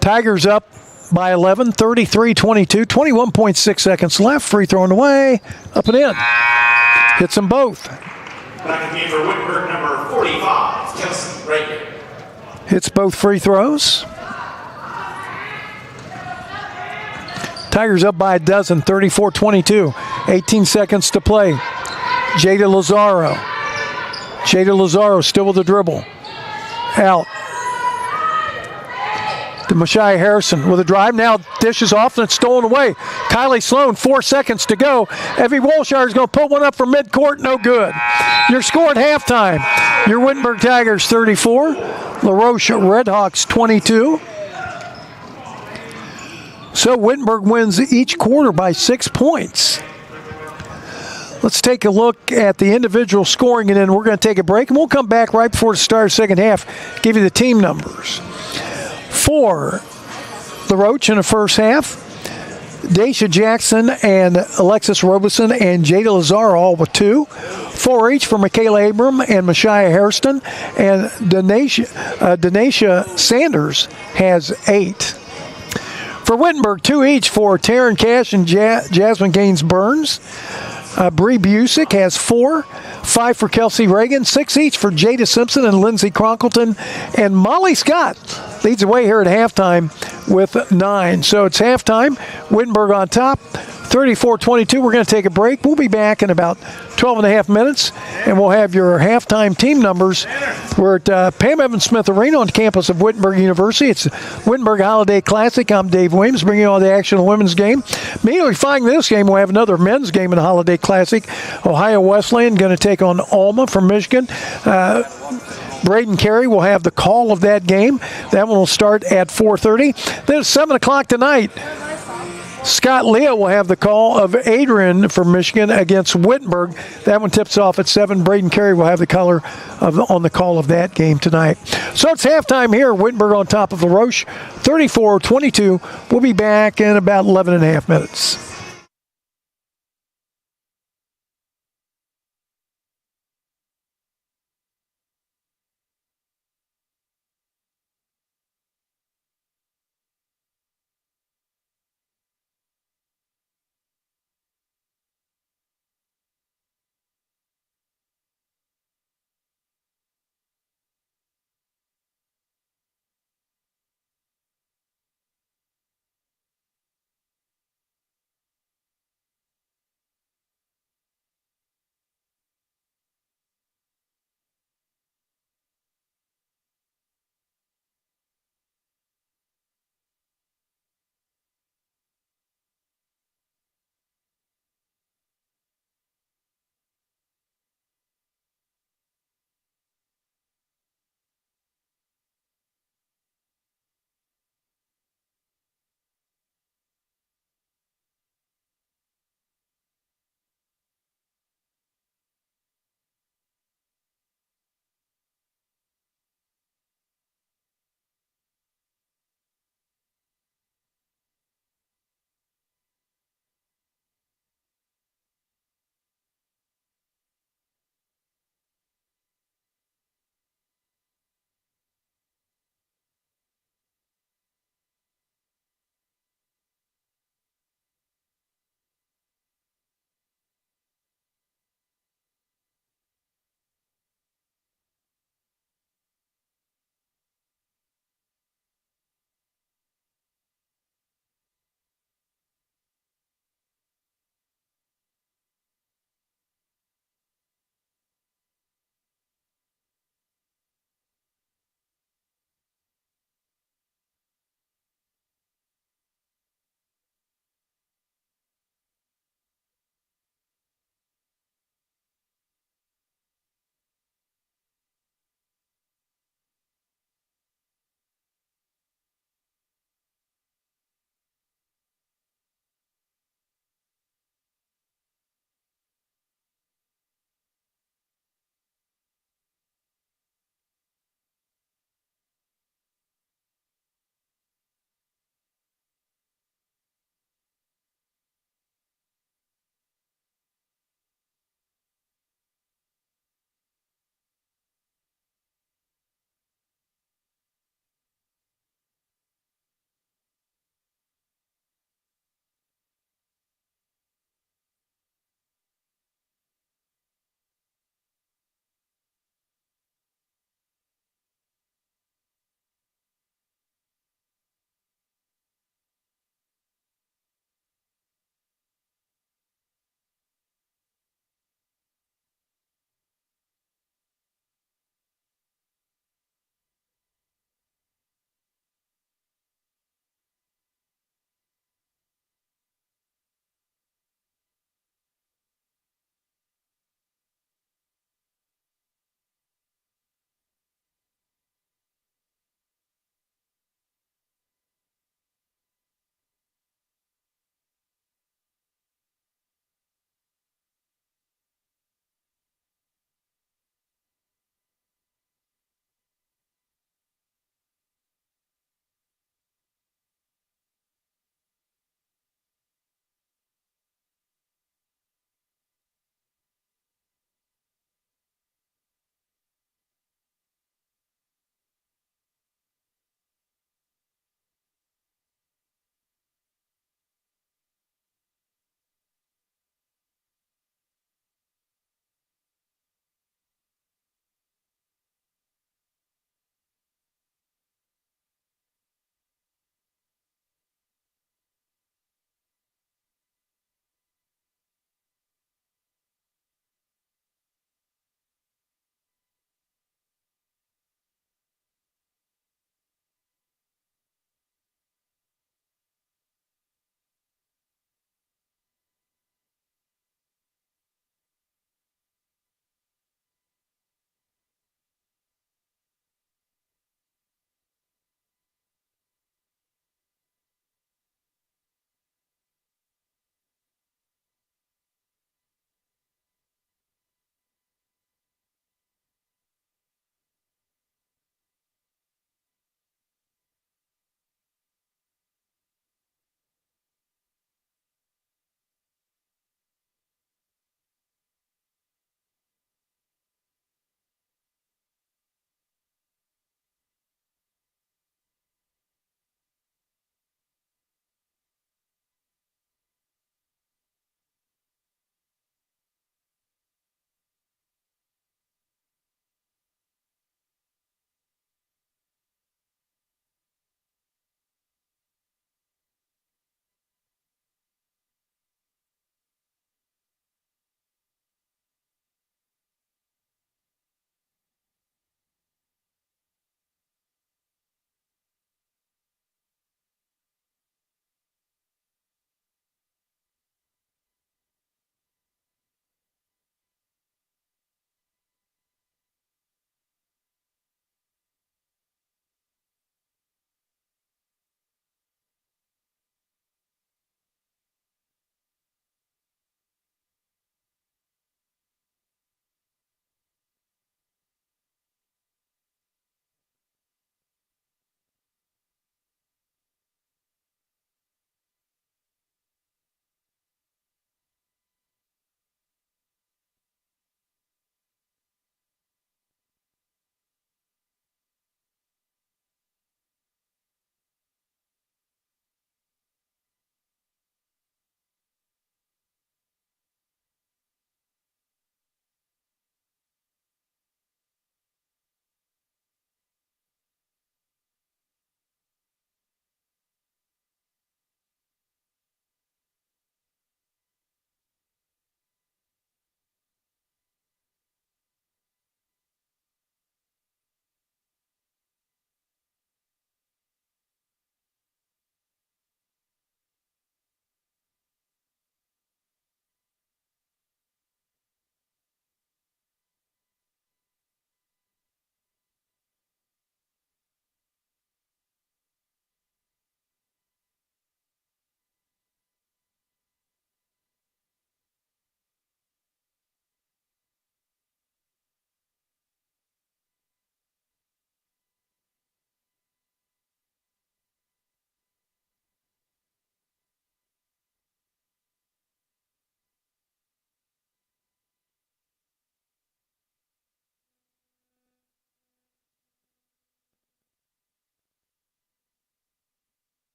Tigers up by 11, 33-22, 21.6 seconds left. Free throw away, up and in. Hits them both.
Back in the game for Wittenberg, number 45, Kelsey Reagan.
Hits both free throws. Tigers up by a dozen, 34-22. 18 seconds to play. Jada Lazaro. Jada Lazaro still with the dribble. Out. To Mashia Harrison with a drive. Now dishes off and it's stolen away. Kylie Sloan, 4 seconds to go. Evie Wolshire is going to put one up from midcourt. No good. Your score at halftime. Your Wittenberg Tigers 34. LaRoche Redhawks 22. So Wittenberg wins each quarter by 6 points. Let's take a look at the individual scoring, and then we're going to take a break, and we'll come back right before the start of the second half, give you the team numbers. For LaRoche in the first half, Daisha Jackson and Alexis Robeson and Jada Lazaro all with 2. 4 each for Michaela Abram and Mashia Hairston, and Denasia Sanders has 8. For Wittenberg, 2 each for Taryn Cash and Jasmine Gaines Burns. Bree Busick has 4. 5 for Kelsey Reagan. 6 each for Jada Simpson and Lindsey Cronkleton. And Molly Scott leads the way here at halftime with 9. So it's halftime. Wittenberg on top. 34-22. We're going to take a break. We'll be back in about 12 and a half minutes, and we'll have your halftime team numbers. We're at Pam Evans Smith Arena on the campus of Wittenberg University. It's Wittenberg Holiday Classic. I'm Dave Williams, bringing you all the action of the women's game. Immediately following this game, we'll have another men's game in the Holiday Classic. Ohio Wesleyan going to take on Alma from Michigan. Braden Carey will have the call of that game. That one will start at 4:30. Then at 7 o'clock tonight, Scott Leah will have the call of Adrian from Michigan against Wittenberg. That one tips off at 7. Braden Carey will have the color on the call of that game tonight. So it's halftime here. Wittenberg on top of LaRoche, 34-22. We'll be back in about 11 and a half minutes.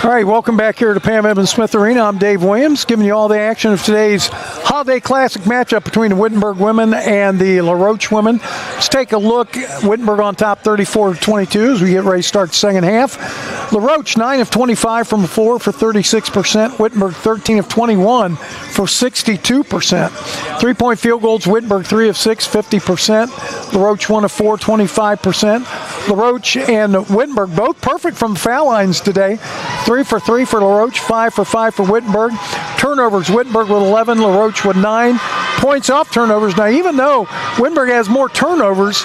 All right, welcome back here to Pam Evans Smith Arena. I'm Dave Williams, giving you all the action of today's Holiday Classic matchup between the Wittenberg women and the LaRoche women. Let's take a look. Wittenberg on top 34-22 as we get ready to start the second half. LaRoche 9 of 25 from the floor for 36%. Wittenberg 13 of 21 for 62%. 3-point field goals, Wittenberg 3 of 6, 50%. LaRoche 1 of 4, 25%. LaRoche and Wittenberg both perfect from the foul lines today. 3 for 3 for LaRoche, 5 for 5 for Wittenberg. Turnovers, Wittenberg with 11, LaRoche with 9. Points off turnovers. Now, even though Wittenberg has more turnovers,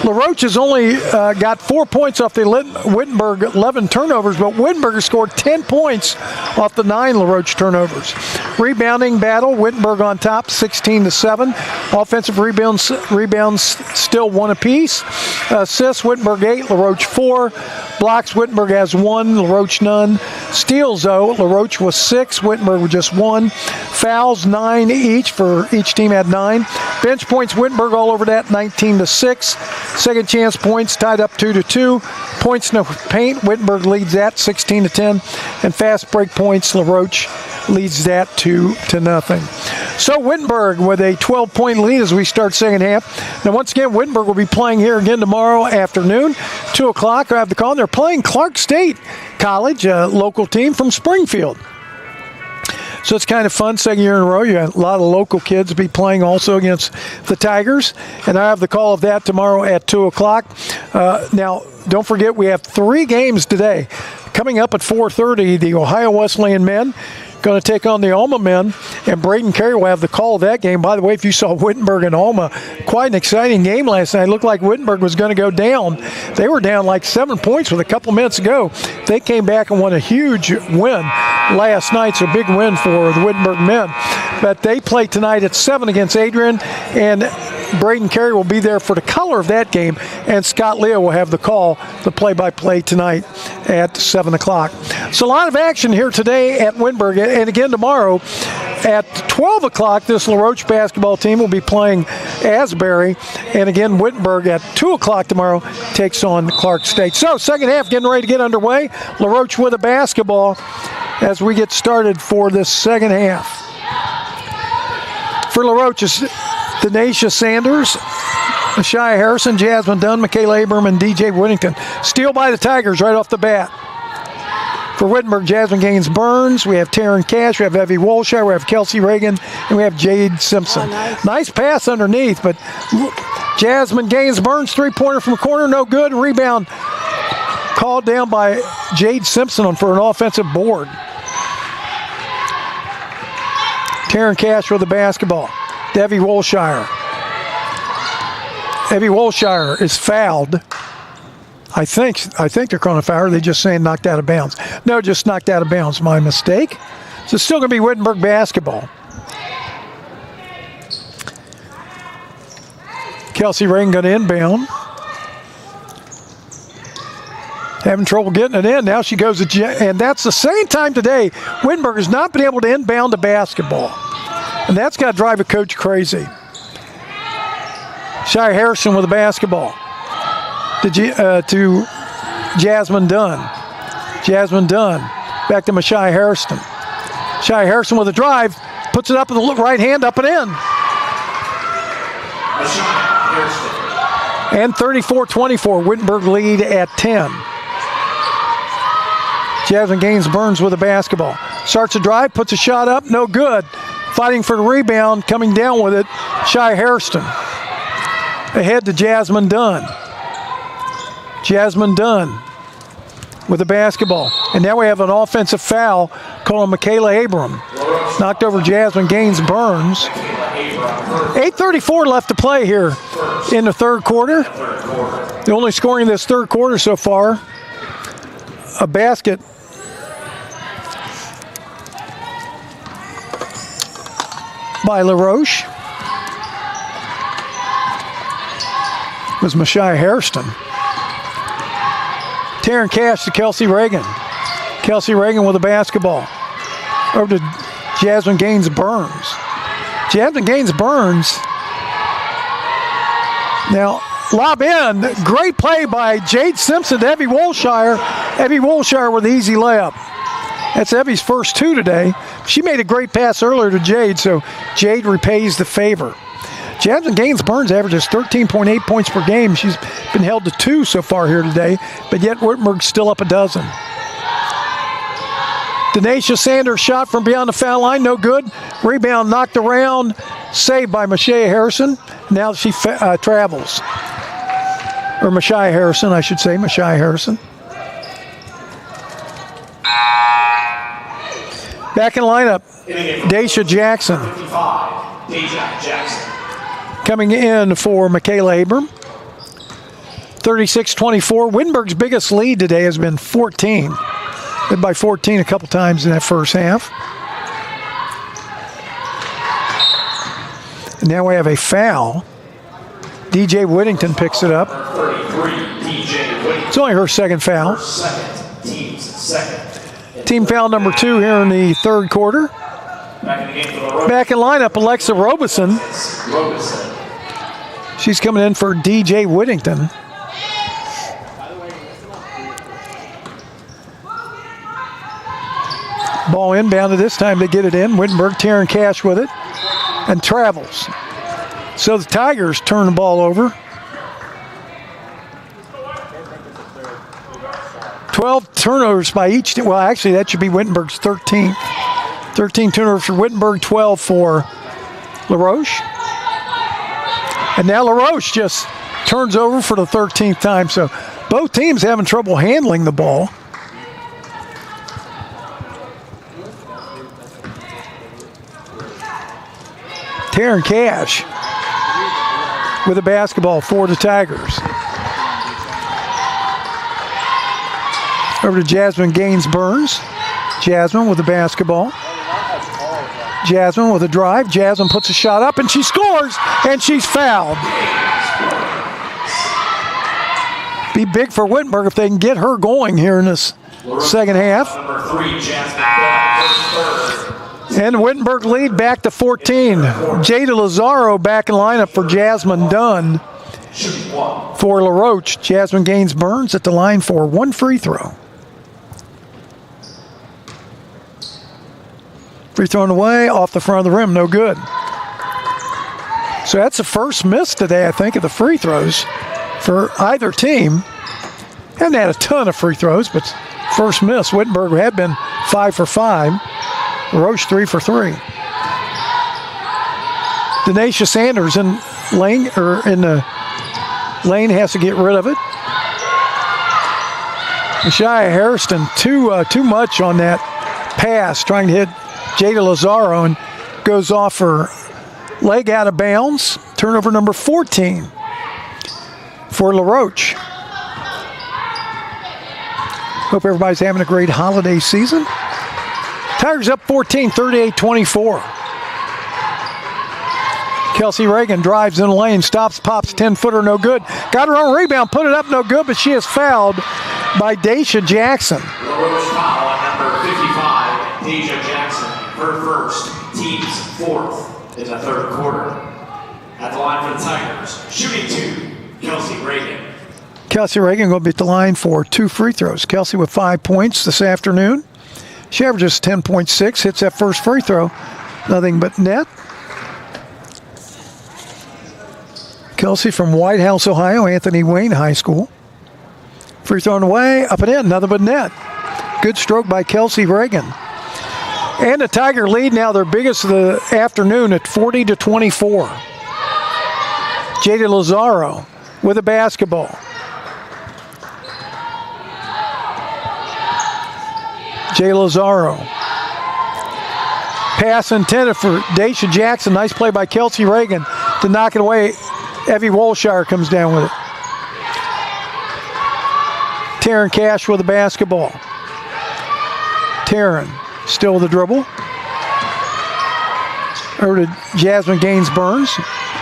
LaRoche has only got 4 points off the Wittenberg 11 turnovers, but Wittenberg scored 10 points off the 9 LaRoche turnovers. Rebounding battle, Wittenberg on top 16-7. Offensive rebounds still 1 apiece. Assists, Wittenberg 8, LaRoche 4. Blocks, Wittenberg has 1, LaRoche none. Steals, though, LaRoche was 6, Wittenberg with just 1. Fouls, 9 each, for each team had 9. Bench points, Wittenberg all over that, 19-6. Second chance points tied up 2-2. Points no paint, Wittenberg leads that 16-10. And fast break points, LaRoche leads that 2-0. So Wittenberg with a 12-point lead as we start second half. Now once again, Wittenberg will be playing here again tomorrow afternoon, 2 o'clock. I have the call. They're playing Clark State College, a local team from Springfield. So it's kind of fun, second year in a row. You got a lot of local kids be playing also against the Tigers. And I have the call of that tomorrow at 2 o'clock. Now, don't forget, we have 3 games today. Coming up at 4:30, the Ohio Wesleyan men going to take on the Alma men, and Braden Carey will have the call of that game. By the way, if you saw Wittenberg and Alma, quite an exciting game last night. It looked like Wittenberg was going to go down. They were down like 7 points with a couple minutes to go. They came back and won a huge win last night, so big win for the Wittenberg men. But they play tonight at 7 against Adrian, and Braden Carey will be there for the color of that game, and Scott Leo will have the call, the play-by-play tonight at 7 o'clock. So a lot of action here today at Wittenberg, and again tomorrow at 12 o'clock, this LaRoche basketball team will be playing Asbury, and again Wittenberg at 2 o'clock tomorrow takes on Clark State. So second half getting ready to get underway. LaRoche with a basketball as we get started for this second half. For LaRoche is Denasia Sanders, Shia Harrison, Jasmine Dunn, Michaela Abram, and DJ Whittington. Steal by the Tigers right off the bat. For Wittenberg, Jasmine Gaines Burns, we have Taryn Cash, we have Evie Wolshire, we have Kelsey Reagan, and we have Jade Simpson. Nice pass underneath, but Jasmine Gaines Burns, 3-pointer from the corner, no good. Rebound called down by Jade Simpson for an offensive board. Taryn Cash with the basketball. Evie Wolshire. Evie Wolshire is fouled. I think they're calling a foul. They're just saying knocked out of bounds. No, just knocked out of bounds. My mistake. So it's still going to be Wittenberg basketball. Kelsey Reagan going to inbound. Having trouble getting it in. Now she goes to, and that's the same time today. Wittenberg has not been able to inbound the basketball. And that's got to drive a coach crazy. Shia Harrison with the basketball. To Jasmine Dunn. Jasmine Dunn. Back to Mashai Harrison. Shia Harrison with a drive. Puts it up with the right hand, up and in. And 34-24. Wittenberg lead at 10. Jasmine Gaines Burns with the basketball. Starts a drive, puts a shot up, no good. Fighting for the rebound, coming down with it, Shia Harrison. Ahead to Jasmine Dunn. Jasmine Dunn with the basketball. And now we have an offensive foul called on Michaela Abram. Knocked over Jasmine Gaines Burns. 8:34 left to play here in the third quarter. The only scoring in this third quarter so far. A basket by LaRoche. It was Mashai Hairston. Taryn Cash to Kelsey Reagan. Kelsey Reagan with the basketball. Over to Jasmine Gaines Burns. Jasmine Gaines Burns. Now, lob in. Great play by Jade Simpson to Evie Wolshire. Evie Wolshire with the easy layup. That's Evie's first 2 today. She made a great pass earlier to Jade, so Jade repays the favor. Jasmine Gaines-Burns averages 13.8 points per game. She's been held to 2 so far here today, but yet Wittenberg's still up a dozen. Denasia Sanders shot from beyond the foul line, no good. Rebound knocked around, saved by Mashaya Harrison. Now she travels. Or Mashaya Harrison, I should say, Mashaya Harrison. Back in lineup, Daisha Jackson. Coming in for Michaela Abram. 36-24. Wittenberg's biggest lead today has been 14. Led by 14 a couple times in that first half. And now we have a foul. DJ Whittington picks it up. It's only her second foul. Team foul number 2 here in the third quarter. Back in lineup, Alexa Robeson. She's coming in for DJ Whittington. Ball inbounded this time, they get it in. Wittenberg, Taryn Cash with it, and travels. So the Tigers turn the ball over. 12 turnovers by each team. Well, actually, that should be Wittenberg's 13th. 13 turnovers for Wittenberg, 12 for LaRoche. And now LaRoche just turns over for the 13th time. So both teams having trouble handling the ball. Taryn Cash with a basketball for the Tigers. Over to Jasmine Gaines-Burns. Jasmine with the basketball. Jasmine with a drive. Jasmine puts a shot up and she scores, and she's fouled. Be big for Wittenberg if they can get her going here in this second half.
Number 3, Jasmine.
And Wittenberg lead back to 14. Jada Lazaro back in lineup for Jasmine Dunn. For LaRoche, Jasmine Gaines-Burns at the line for 1 free throw. Free thrown away, off the front of the rim, no good. So that's the first miss today, I think, of the free throws for either team. Haven't had a ton of free throws, but first miss. Wittenberg had been 5 for 5. Roche 3 for 3. Denasia Sanders in the lane has to get rid of it. Mashaya Harrison too much on that pass, trying to hit Jada Lazaro, and goes off her leg out of bounds. Turnover number 14 for LaRoche. Hope everybody's having a great holiday season. Tigers up 14, 38-24. Kelsey Reagan drives in the lane, stops, pops, 10-footer, no good. Got her own rebound, put it up, no good, but she is fouled by Daisha Jackson.
LaRoche foul on number 55, Daisha Jackson. Her first, team's 4th in the third quarter. At the line for the Tigers, shooting 2, Kelsey Reagan.
Kelsey Reagan going to be at the line for 2 free throws. Kelsey with 5 points this afternoon. She averages 10.6, hits that first free throw. Nothing but net. Kelsey from White House, Ohio, Anthony Wayne High School. Free thrown away, up and in, nothing but net. Good stroke by Kelsey Reagan. And the Tiger lead now, their biggest of the afternoon, at 40-24. Jada Lazaro with a basketball. Jay Lazaro. Pass intended for Daisha Jackson. Nice play by Kelsey Reagan to knock it away. Evie Wolshire comes down with it. Taryn Cash with the basketball. Taryn still with the dribble. Over to Jasmine Gaines-Burns.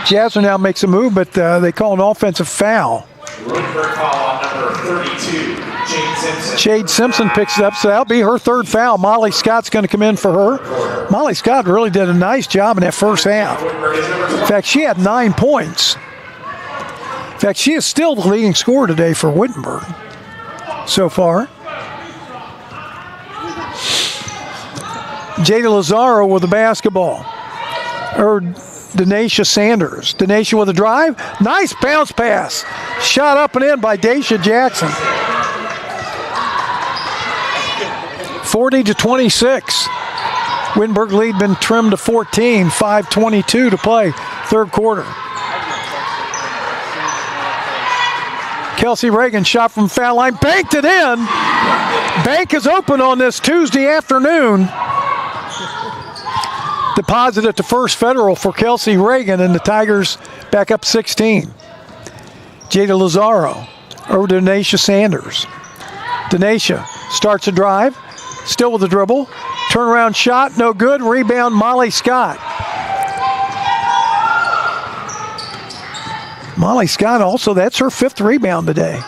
Jasmine now makes a move, but they call an offensive foul.
Wittenberg foul on number 32, Jade Simpson.
Jade Simpson picks it up, so that'll be her third foul. Molly Scott's going to come in for her. Molly Scott really did a nice job in that first half. In fact, she had 9 points. In fact, she is still the leading scorer today for Wittenberg so far. Jada Lazaro with the basketball. Or Denasia Sanders. Denasia with a drive. Nice bounce pass. Shot up and in by Daisha Jackson. 40-26. Wittenberg lead been trimmed to 14. 5:22 to play. Third quarter. Kelsey Reagan shot from foul line. Banked it in. Bank is open on this Tuesday afternoon. Deposit at the First Federal for Kelsey Reagan, and the Tigers back up 16. Jada Lazaro over to Denasia Sanders. Denasia starts a drive, still with the dribble. Turnaround shot, no good. Rebound, Molly Scott. Molly Scott also, that's her 5th rebound today.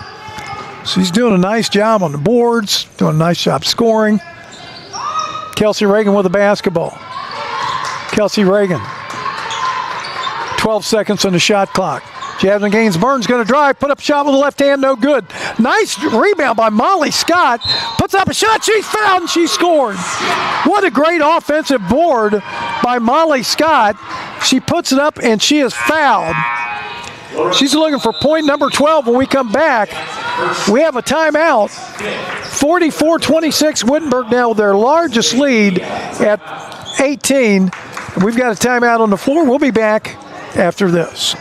She's doing a nice job on the boards, doing a nice job scoring. Kelsey Reagan with the basketball. Kelsey Reagan. 12 seconds on the shot clock. Jasmine Gaines-Burns going to drive, put up a shot with the left hand, no good. Nice rebound by Molly Scott. Puts up a shot, she's fouled, and she scored. What a great offensive board by Molly Scott. She puts it up, and she is fouled. She's looking for point number 12 when we come back. We have a timeout. 44-26, Wittenberg now with their largest lead at 18. We've got a timeout on the floor. We'll be back after this.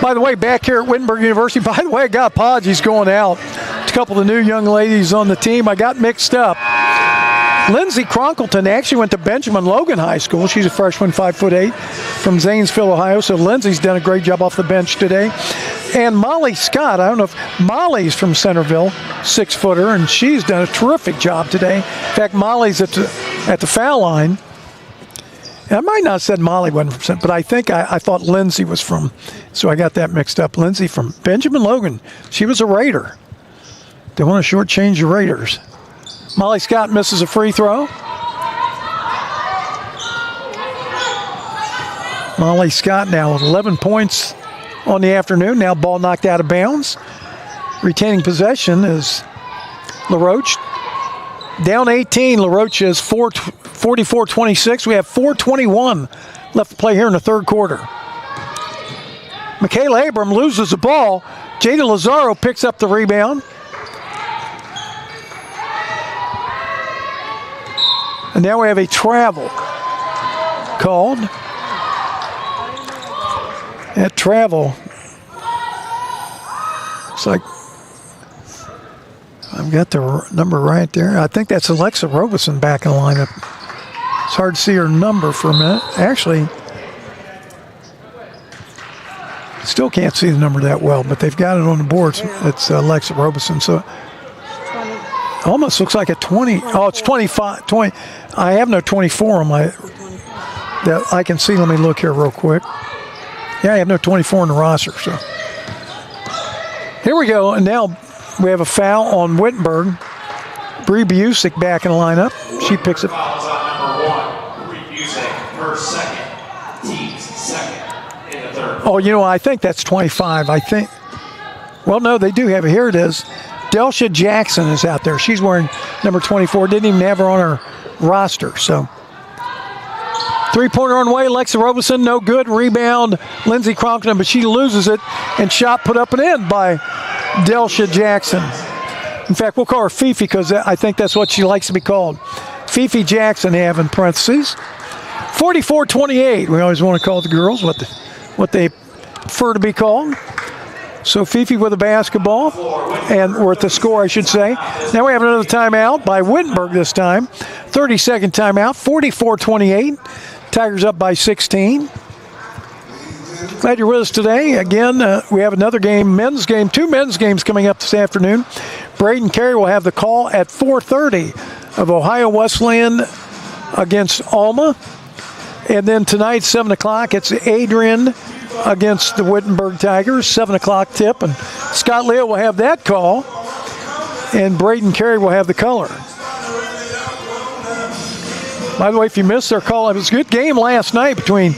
By the way, back here at Wittenberg University, by the way, I got apologies going out. A couple of the new young ladies on the team. I got mixed up. Lindsey Cronkleton actually went to Benjamin Logan High School. She's a freshman, 5'8", from Zanesville, Ohio. So Lindsey's done a great job off the bench today. And Molly Scott, I don't know if Molly's from Centerville, 6-footer, and she's done a terrific job today. In fact, Molly's at the foul line. And I might not have said Molly wasn't from Centerville, but I think I thought Lindsey was from, so I got that mixed up. Lindsey from Benjamin Logan. She was a Raider. They want to shortchange the Raiders. Molly Scott misses a free throw. Molly Scott now with 11 points on the afternoon. Now ball knocked out of bounds. Retaining possession is LaRoche. Down 18, LaRoche is 44-26. We have 4:21 left to play here in the third quarter. Michaela Abram loses the ball. Jada Lazaro picks up the rebound. And now we have a travel called. That travel, it's like, I've got the number right there. I think that's Alexa Robeson back in the lineup. It's hard to see her number for a minute. Actually, still can't see the number that well, but they've got it on the boards. It's Alexa Robeson. So almost looks like a 20. Oh, it's 25. 20. I have no 24 on my, that I can see. Let me look here real quick. Yeah, I have no 24 in the roster. So here we go. And now we have a foul on Wittenberg. Bree Busick back in the lineup. She picks it.
Fouls on number 1. Bree Busick, her second. Team's second in the third.
Oh, you know, I think that's 25. I think. Well, no, they do have it. Here it is. Delcia Jackson is out there. She's wearing number 24. Didn't even have her on her roster. So three-pointer on the way. Alexa Robeson, no good. Rebound, Lindsey Cronkton, but she loses it. And shot put up and in by Delcia Jackson. In fact, we'll call her Fifi because I think that's what she likes to be called. Fifi Jackson, they have in parentheses. 44-28. We always want to call the girls what they prefer to be called. So Fifi with the basketball, or at the score, I should say. Now we have another timeout by Wittenberg this time. 30-second timeout, 44-28. Tigers up by 16. Glad you're with us today. Again, we have another game, men's game, 2 men's games coming up this afternoon. Braden Carey will have the call at 4:30 of Ohio Wesleyan against Alma. And then tonight, 7 o'clock, it's Adrian against the Wittenberg Tigers, 7 o'clock tip. And Scott Leah will have that call, and Braden Carey will have the color. By the way, if you missed their call, it was a good game last night between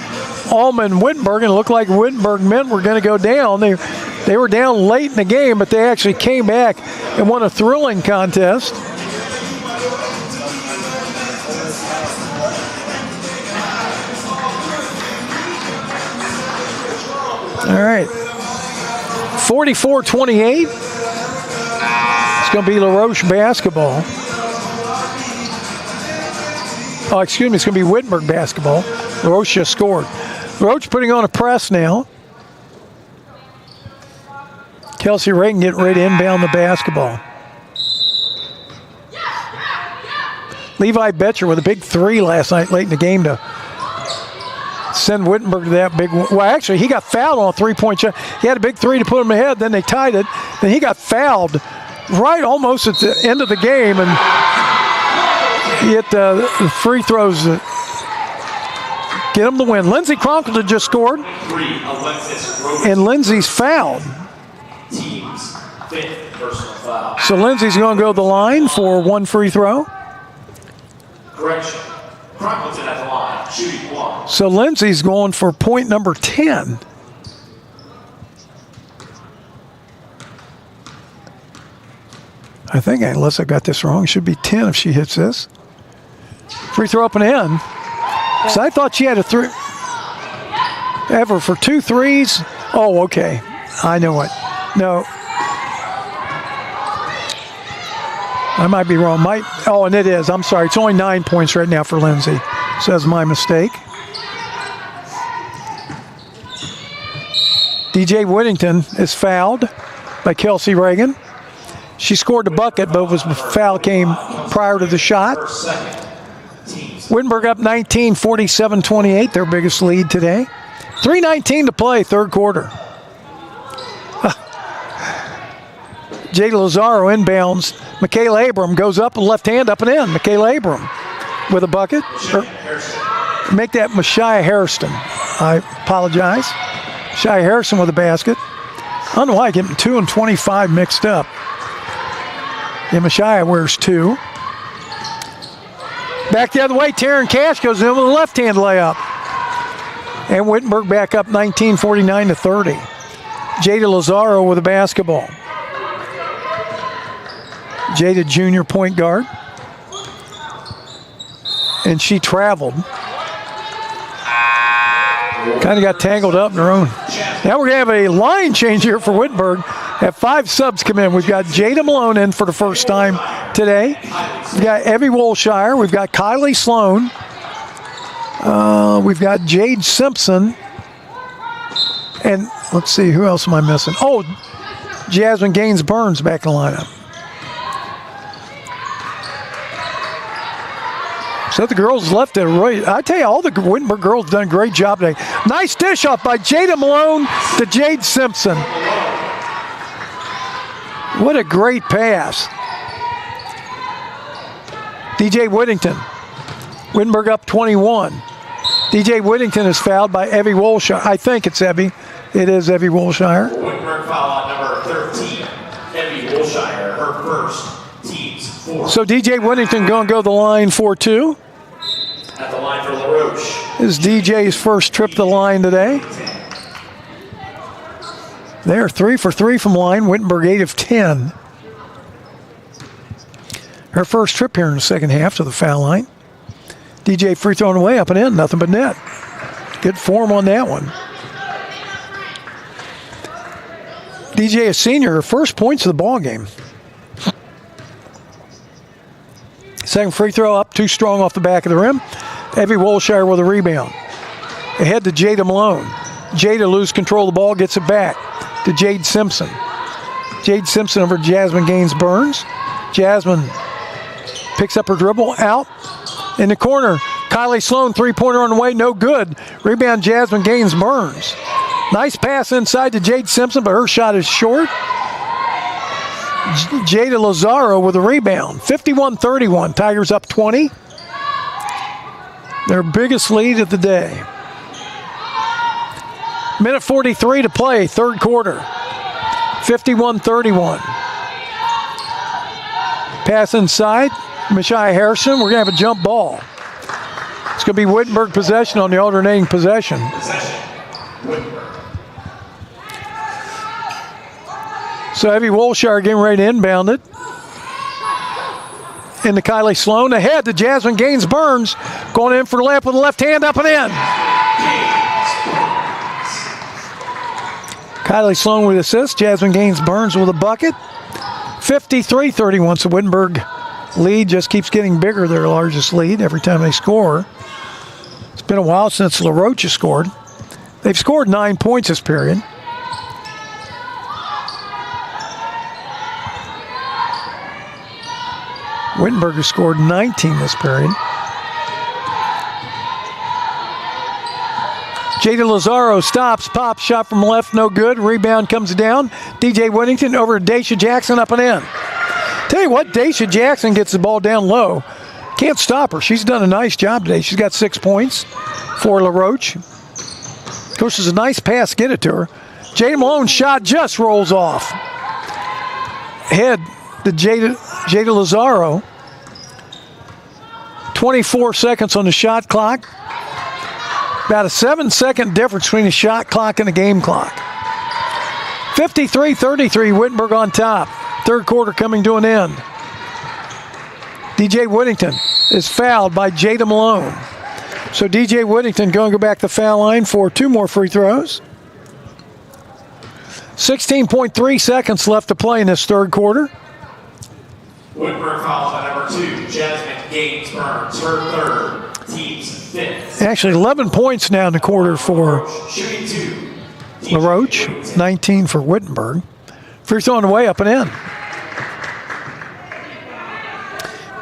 Alma and Wittenberg, and it looked like Wittenberg men were going to go down. They were down late in the game, but they actually came back and won a thrilling contest. All right, 44-28. It's going to be LaRoche basketball. Oh, excuse me, it's going to be Wittenberg basketball. LaRoche just scored. LaRoche putting on a press now. Kelsey Reagan getting ready to inbound the basketball. Levi Betcher with a big 3 last night late in the game to send Wittenberg to that big one. Well, actually, he got fouled on a 3-point shot. He had a big 3 to put him ahead. Then they tied it. Then he got fouled right almost at the end of the game, and he hit the free throws that get him the win. Lindsey Cronkton just scored, and Lindsey's fouled.
Team's 5th personal foul.
So Lindsey's going to go to the line for 1 free throw.
Correction. Cronkton at the line, shooting 1.
So Lindsey's going for point number 10. I think, unless I got this wrong, it should be 10 if she hits this. Free throw up and in. So I thought she had a 3 ever for 2 threes. Oh, okay. I know it. No. I might be wrong. Oh, and it is. I'm sorry. It's only 9 points right now for Lindsay. So that's my mistake. DJ Whittington is fouled by Kelsey Reagan. She scored the bucket, but the foul came prior to the shot. Wittenberg up 19, 47-28, their biggest lead today. 3:19 to play, third quarter. Jada Lazaro inbounds. Michaela Abram goes up, left hand up and in. Michaela Abram with a bucket. Make that Mashia Harrison. I apologize. Mashia Harrison with a basket. I don't know why I get 2 and 25 mixed up. And Mashia wears 2. Back the other way, Taryn Cash goes in with a left-hand layup. And Wittenberg back up 19, 49-30. Jada Lazaro with a basketball. Jada, junior point guard. And she traveled. Kind of got tangled up in her own. Now we're going to have a line change here for Wittenberg. Have 5 subs come in. We've got Jada Malone in for the first time today. We've got Evie Wolshire. We've got Kylie Sloan. We've got Jade Simpson. And let's see, who else am I missing? Oh, Jasmine Gaines Burns back in the lineup. So the girls left it right. I tell you, all the Wittenberg girls done a great job today. Nice dish off by Jada Malone to Jade Simpson. What a great pass. DJ Whittington. Wittenberg up 21. DJ Whittington is fouled by Evie Wolshire. I think it's Evie. It is Evie Wolshire.
Wittenberg foul on number 13, Evie Wolshire, her first, team's 4th.
So DJ Whittington going to go to the line for 2.
At the line for LaRoche.
This is DJ's first trip to the line today. They're 3 for 3 from line. Wittenberg 8 of 10. Her first trip here in the second half to the foul line. DJ free throwing away, up and in, nothing but net. Good form on that one. DJ, a senior, her first points of the ball game. Second free throw up, too strong off the back of the rim. Evie Wolshire with a rebound. Ahead to Jada Malone. Jada loses control of the ball, gets it back to Jade Simpson. Jade Simpson over Jasmine Gaines-Burns. Jasmine picks up her dribble, out in the corner. Kylie Sloan, three-pointer on the way, no good. Rebound Jasmine Gaines-Burns. Nice pass inside to Jade Simpson, but her shot is short. Jada Lazaro with a rebound. 51-31. Tigers up 20. Their biggest lead of the day. Minute 43 to play, third quarter. 51-31. Pass inside. Mishai Harrison. We're going to have a jump ball. It's going to be Wittenberg possession on the alternating possession. So Evie Wolshire getting ready to inbound it. Into Kylie Sloan. Ahead to Jasmine Gaines-Burns. Going in for the layup with the left hand, up and in. Kylie Sloan with assist. Jasmine Gaines-Burns with a bucket. 53-31. So Wittenberg lead just keeps getting bigger, their largest lead, every time they score. It's been a while since LaRoche has scored. They've scored 9 points this period. Wittenberg has scored 19 this period. Jada Lazaro stops, pops, shot from left, no good. Rebound comes down. DJ Whittington over to Daisha Jackson, up and in. Tell you what, Daisha Jackson gets the ball down low. Can't stop her. She's done a nice job today. She's got 6 points for LaRoche. Of course, it's a nice pass, get it to her. Jada Malone's shot just rolls off. Head to Jada Lazaro. 24 seconds on the shot clock. About a 7-second difference between the shot clock and the game clock. 53-33, Wittenberg on top. Third quarter coming to an end. DJ Whittington is fouled by Jada Malone. So DJ Whittington going to go back to the foul line for 2 more free throws. 16.3 seconds left to play in this third quarter.
Wittenberg fouls by number 2, Jasmine Gaines-Burns, her third, team's 5th.
Actually, 11 points now in the quarter for LaRoche, 19 for Wittenberg. Free throw on the way, up and in.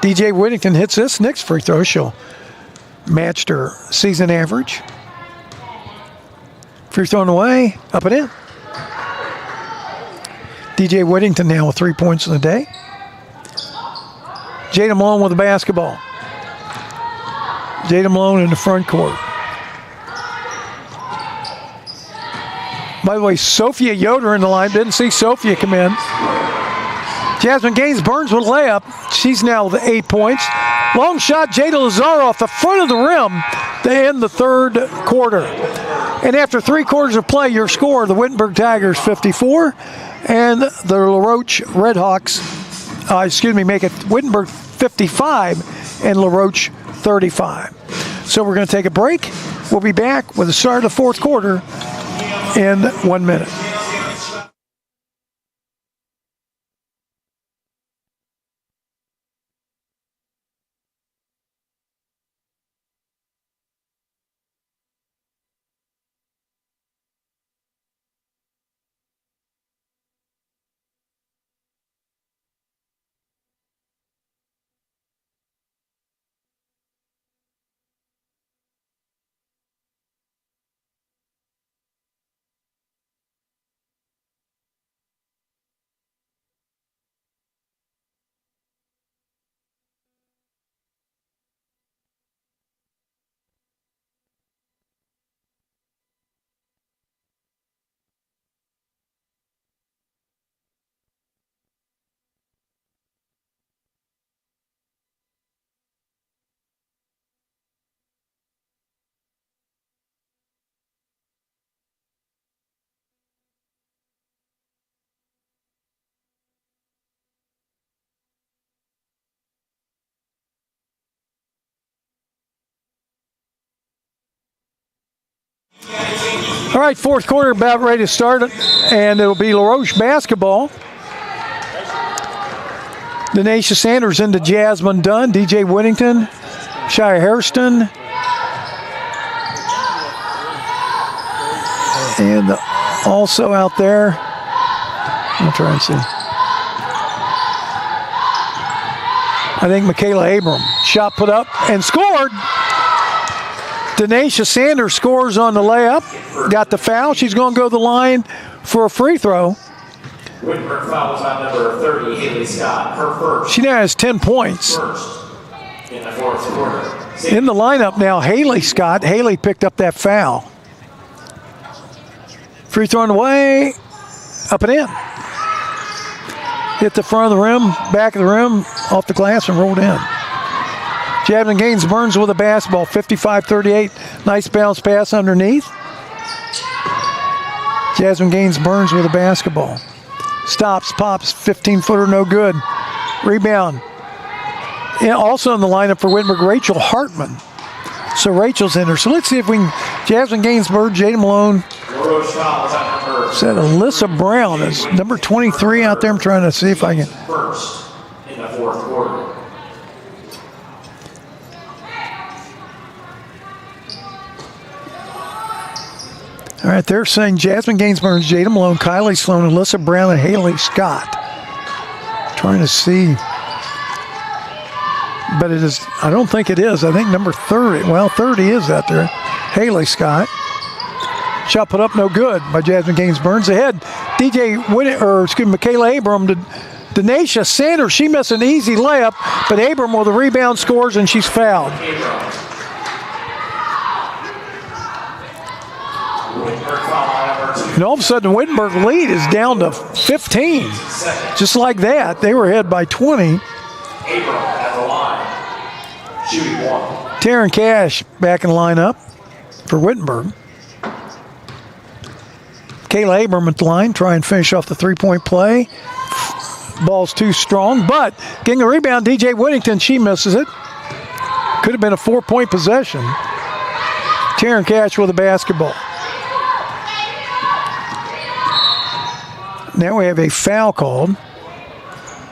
DJ Whittington hits this next free throw. She'll match her season average. Free throw on the way, up and in. DJ Whittington now with 3 points in the day. Jada Malone with the basketball. Jada Malone in the front court. By the way, Sophia Yoder in the line. Didn't see Sophia come in. Jasmine Gaines-Burns with a layup. She's now with 8 points. Long shot, Jada Lazaro off the front of the rim to end the third quarter. And after 3 quarters of play, your score, the Wittenberg Tigers 54 and the LaRoche Redhawks, make it Wittenberg 55 and LaRoche 35. So we're going to take a break. We'll be back with the start of the fourth quarter in 1 minute. All right, fourth quarter about ready to start, and it'll be LaRoche basketball. Denacia Sanders into Jasmine Dunn, DJ Whittington, Shia Hairston, And also out there, I'm trying to see. I think Michaela Abram. Shot put up and scored. Denasia Sanders scores on the layup. Got the foul. She's going to go to the line for a free throw.
Wittenberg fouls on number 30, Haley Scott. Her first.
She now has 10 points.
First in the fourth quarter.
In the lineup now, Haley Scott. Haley picked up that foul. Free throw on the way. Up and in. Hit the front of the rim, back of the rim, off the glass, and rolled in. Jasmine Gaines Burns with a basketball, 55-38. Nice bounce pass underneath. Jasmine Gaines Burns with a basketball. Stops, pops, 15-footer, no good. Rebound. And also in the lineup for Wittenberg, Rachel Hartman. So Rachel's in there. So let's see if we can. Jasmine Gaines Burns, Jada Malone.
Roche fouls on number.
Said Alyssa Brown is number 23 out there. I'm trying to see if I can.
First in the fourth quarter.
All right, they're saying Jasmine Gaines Burns, Jada Malone, Kylie Sloan, Alyssa Brown, and Haley Scott. Trying to see. But it is, I don't think it is. I think number 30. Well, 30 is out there. Haley Scott. Shot put up, no good by Jasmine Gaines Burns. Ahead, Michaela Abram to Denasia Sanders. She missed an easy layup, but Abram with a rebound scores, and she's fouled. And all of a sudden, the Wittenberg lead is down to 15. Just like that, they were ahead by 20.
Abram at the line, shooting one.
Taryn Cash back in the lineup for Wittenberg. Kayla Abram at the line, try and finish off the three-point play. Ball's too strong, but getting a rebound, DJ Whittington, she misses it. Could have been a 4-point possession. Taryn Cash with a basketball. Now we have a foul called.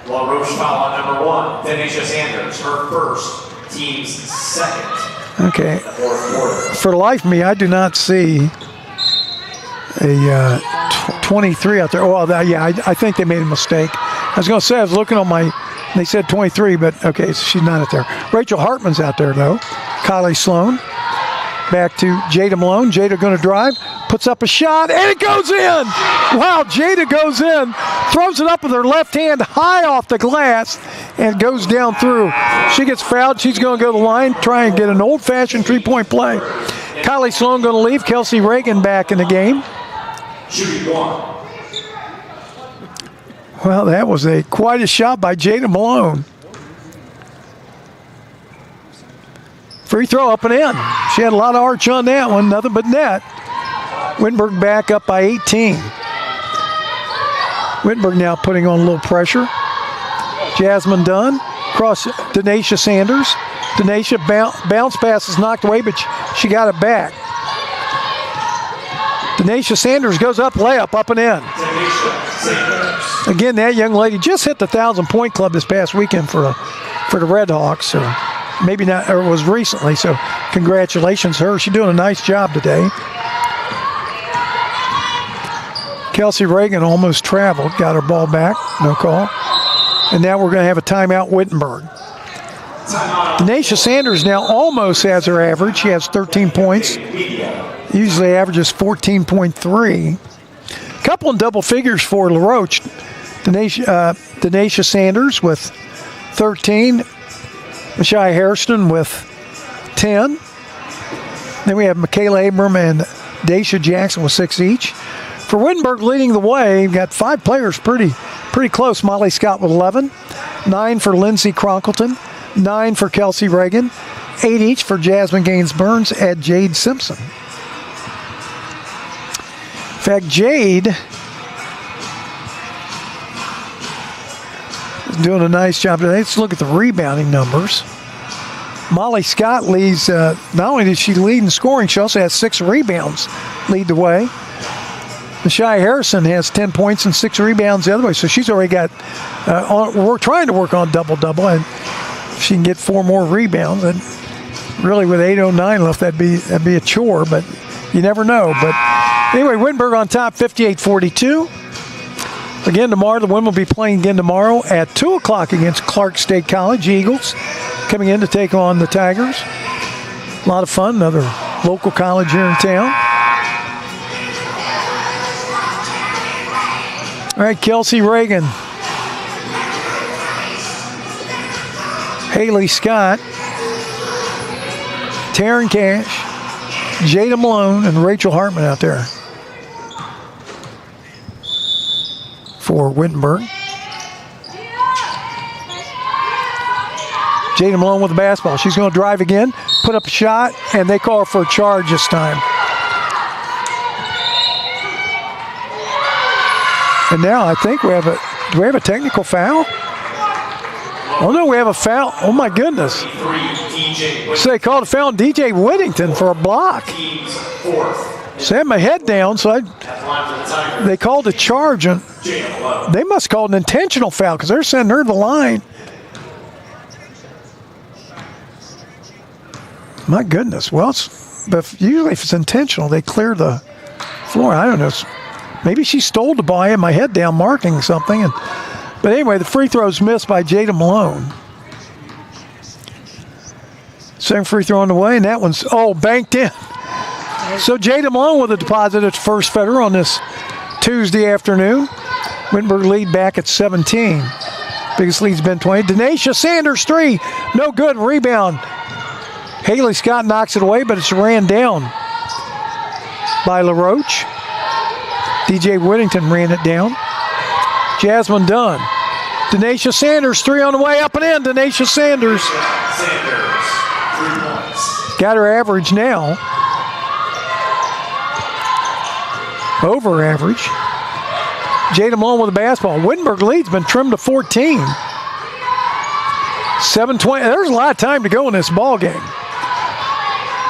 Well, Roche foul on number 1, Denasia Sanders, her first, team's second.
Okay.
Fourth quarter.
For the life of me, I do not see a 23 out there. Oh, yeah, I think they made a mistake. I was going to say, I was looking on my, they said 23, but okay, so she's not out there. Rachel Hartman's out there, though. Kylie Sloan. Back to Jada Malone. Jada going to drive, puts up a shot, and it goes in. Wow, Jada goes in, throws it up with her left hand high off the glass, and goes down through. She gets fouled. She's going to go to the line, try and get an old-fashioned three-point play. Kylie Sloan going to leave. Kelsey Reagan back in the game.
Shooting one.
Well, that was quite a shot by Jada Malone. Free throw up and in. She had a lot of arch on that one, nothing but net. Wittenberg back up by 18. Wittenberg now putting on a little pressure. Jasmine Dunn, cross Denasia Sanders. Denasia bounce pass is knocked away, but she got it back. Denasia Sanders goes up, layup, up and in. Again, that young lady just hit the 1,000-point club this past weekend for the Red Hawks. Or maybe not, or it was recently, so congratulations to her. She's doing a nice job today. Kelsey Reagan almost traveled, got her ball back, no call. And now we're going to have a timeout, Wittenberg. Denasia Sanders now almost has her average. She has 13 points. Usually averages 14.3. Couple in double figures for LaRoche. Denasia Sanders with 13. Mashai Hairston with 10. Then we have Michaela Abram and Daisha Jackson with 6 each. For Wittenberg leading the way, we've got 5 players pretty close. Molly Scott with 11. 9 for Lindsay Cronkleton. 9 for Kelsey Reagan. 8 each for Jasmine Gaines Burns and Jade Simpson. In fact, Jade is doing a nice job today. Let's look at the rebounding numbers. Molly Scott leads, not only did she lead in scoring, she also has 6 rebounds, lead the way. Mashai Harrison has 10 points and 6 rebounds the other way, so she's already got, we're trying to work on double-double, and if she can get 4 more rebounds, and really with 8:09 left, that'd be a chore, but you never know. But Anyway, Wittenberg on top, 58-42. Again, tomorrow, the women will be playing again tomorrow at 2 o'clock against Clark State College. Eagles coming in to take on the Tigers. A lot of fun, another local college here in town. All right, Kelsey Reagan, Haley Scott, Taryn Cash, Jada Malone, and Rachel Hartman out there for Wittenberg. Jada Malone with the basketball. She's going to drive again, put up a shot, and they call her for a charge this time. And now I think do we have a technical foul? Oh no, we have a foul. Oh my goodness. So they called a foul on DJ Whittington for a block. So I had my head down, so they called a charge. And they must call an intentional foul because they're sending her to the line. My goodness. Well, usually if it's intentional, they clear the floor. I don't know. Maybe she stole the ball. I had my head down marking something. But anyway, the free throw's missed by Jada Malone. Second free throw on the way, and that one's, banked in. So Jada Malone with a deposit at First Federal on this Tuesday afternoon. Wittenberg lead back at 17. Biggest lead's been 20. Denasia Sanders, 3. No good. Rebound. Haley Scott knocks it away, but it's ran down by LaRoche. DJ Whittington ran it down. Jasmine Dunn. Denasia Sanders, 3 on the way, up and in. Denasia Sanders.
3 points.
Got her average now. Over average. Jada Malone with the basketball. Wittenberg lead's been trimmed to 14. 7:20. There's a lot of time to go in this ball game.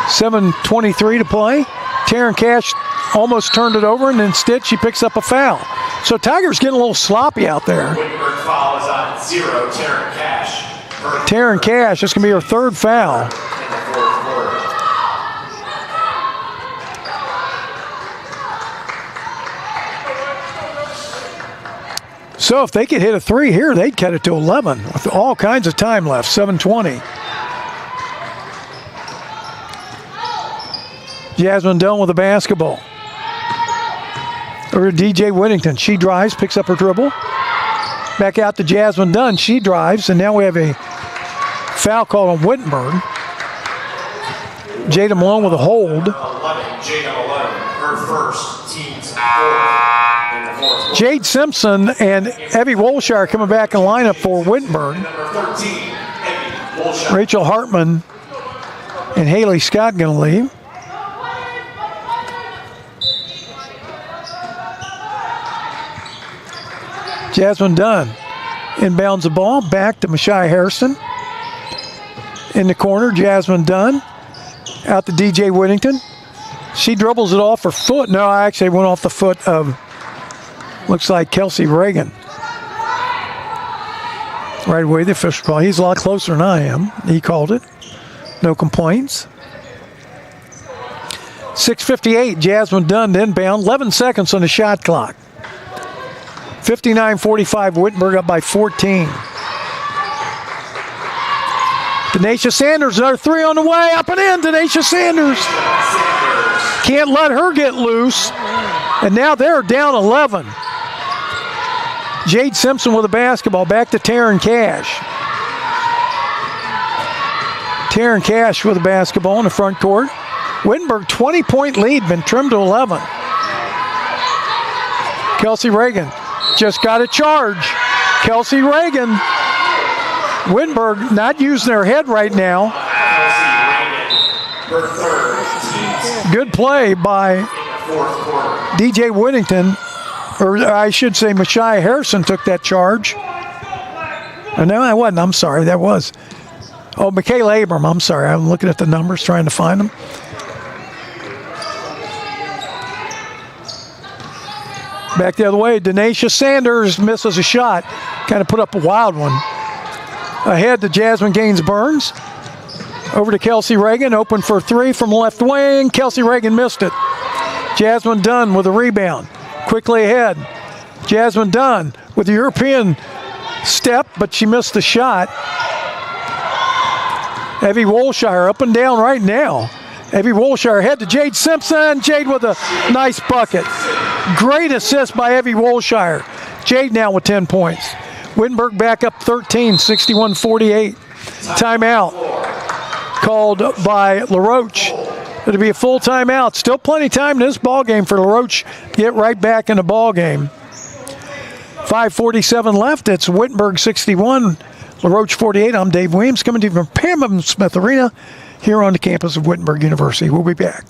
7:23 to play. Taryn Cash almost turned it over, and instead she picks up a foul. So Tigers getting a little sloppy out there.
Wittenberg foul is on 0. Taryn Cash.
Taryn Cash, this can be her 3rd foul.
In the 4th quarter.
So if they could hit a 3 here, they'd cut it to 11 with all kinds of time left. 7:20. Jasmine Dunn with the basketball. Over to DJ Whittington. She drives, picks up her dribble. Back out to Jasmine Dunn. She drives, and now we have a foul called on Wittenberg. Jada Malone with a hold.
11, Jada Malone, her first, team's 4th in the 4th quarter.
Jade Simpson and Evie Wolshire coming back in lineup for Wittenberg.
Number 13, Evie Wolshire.
Rachel Hartman and Haley Scott going to leave. Jasmine Dunn inbounds the ball back to Mashai Harrison. In the corner, Jasmine Dunn out to DJ Whittington. She dribbles it off her foot. No, I actually went off the foot of, looks like Kelsey Reagan. Right away, the official call. He's a lot closer than I am. He called it. No complaints. 6:58, Jasmine Dunn inbound. 11 seconds on the shot clock. 59-45, Wittenberg up by 14. Denasia Sanders, another 3 on the way, up and in. Denasia Sanders. Can't let her get loose. And now they're down 11. Jade Simpson with the basketball, back to Taryn Cash. Taryn Cash with the basketball in the front court. Wittenberg, 20-point lead, been trimmed to 11. Kelsey Reagan just got a charge. Kelsey Reagan. Wittenberg not using their head right now. Good play by DJ Whittington, or I should say Mashai Harrison took that charge. Oh, no, I wasn't. I'm sorry. That was. Oh, Michaela Abram. I'm sorry. I'm looking at the numbers, trying to find them. Back the other way, Denasia Sanders misses a shot. Kind of put up a wild one. Ahead to Jasmine Gaines-Burns. Over to Kelsey Reagan, open for 3 from left wing. Kelsey Reagan missed it. Jasmine Dunn with a rebound. Quickly ahead. Jasmine Dunn with the European step, but she missed the shot. Evie Wolshire up and down right now. Evie Wolshire ahead to Jade Simpson. Jade with a nice bucket. Great assist by Evie Wolshire. Jade now with 10 points. Wittenberg back up 13, 61-48. Timeout called by LaRoche. It'll be a full timeout. Still plenty of time in this ball game for LaRoche to get right back in the ball game. 5:47 left. It's Wittenberg 61, LaRoche 48. I'm Dave Williams coming to you from Pam Evans Smith Arena here on the campus of Wittenberg University. We'll be back.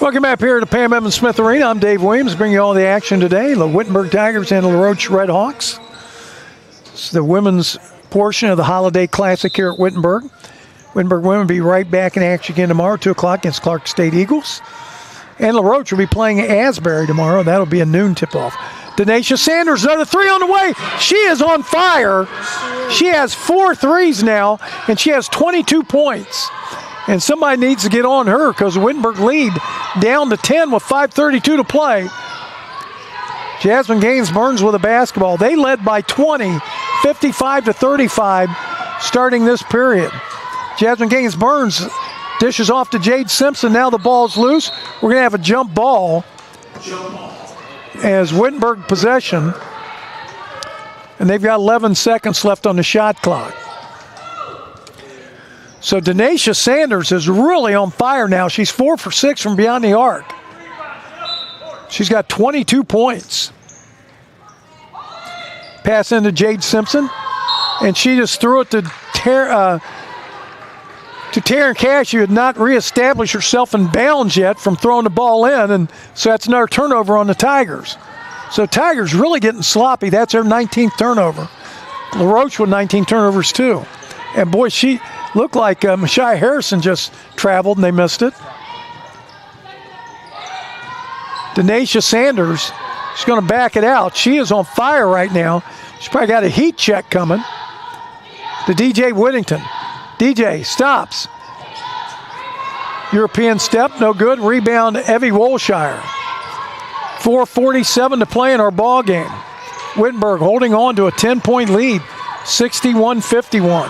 Welcome back here to Pam Evans Smith Arena. I'm Dave Williams, bringing you all the action today. The Wittenberg Tigers and the LaRoche Redhawks. It's the women's portion of the Holiday Classic here at Wittenberg. Wittenberg women will be right back in action again tomorrow, 2 o'clock against Clark State Eagles. And LaRoche will be playing Asbury tomorrow. That'll be a noon tip-off. Denasia Sanders, another three on the way. She is on fire. She has 4 threes now, and she has 22 points. And somebody needs to get on her because Wittenberg lead down to 10 with 5:32 to play. Jasmine Gaines-Burns with a basketball. They led by 20, 55-35, starting this period. Jasmine Gaines-Burns dishes off to Jade Simpson. Now the ball's loose. We're going to have a jump ball as Wittenberg possession. And they've got 11 seconds left on the shot clock. So Denasia Sanders is really on fire now. She's 4 for 6 from beyond the arc. She's got 22 points. Pass into Jade Simpson, and she just threw it to Taryn Cash, who had not reestablished herself in bounds yet from throwing the ball in, and so that's another turnover on the Tigers. So Tigers really getting sloppy. That's their 19th turnover. LaRoche with 19 turnovers too. And boy, she looked like Mashai Harrison just traveled and they missed it. Denasia Sanders, she's going to back it out. She is on fire right now. She's probably got a heat check coming. To DJ Whittington. DJ stops. European step, no good. Rebound, Evie Wolshire. 4:47 to play in our ball game. Wittenberg holding on to a 10-point lead, 61-51.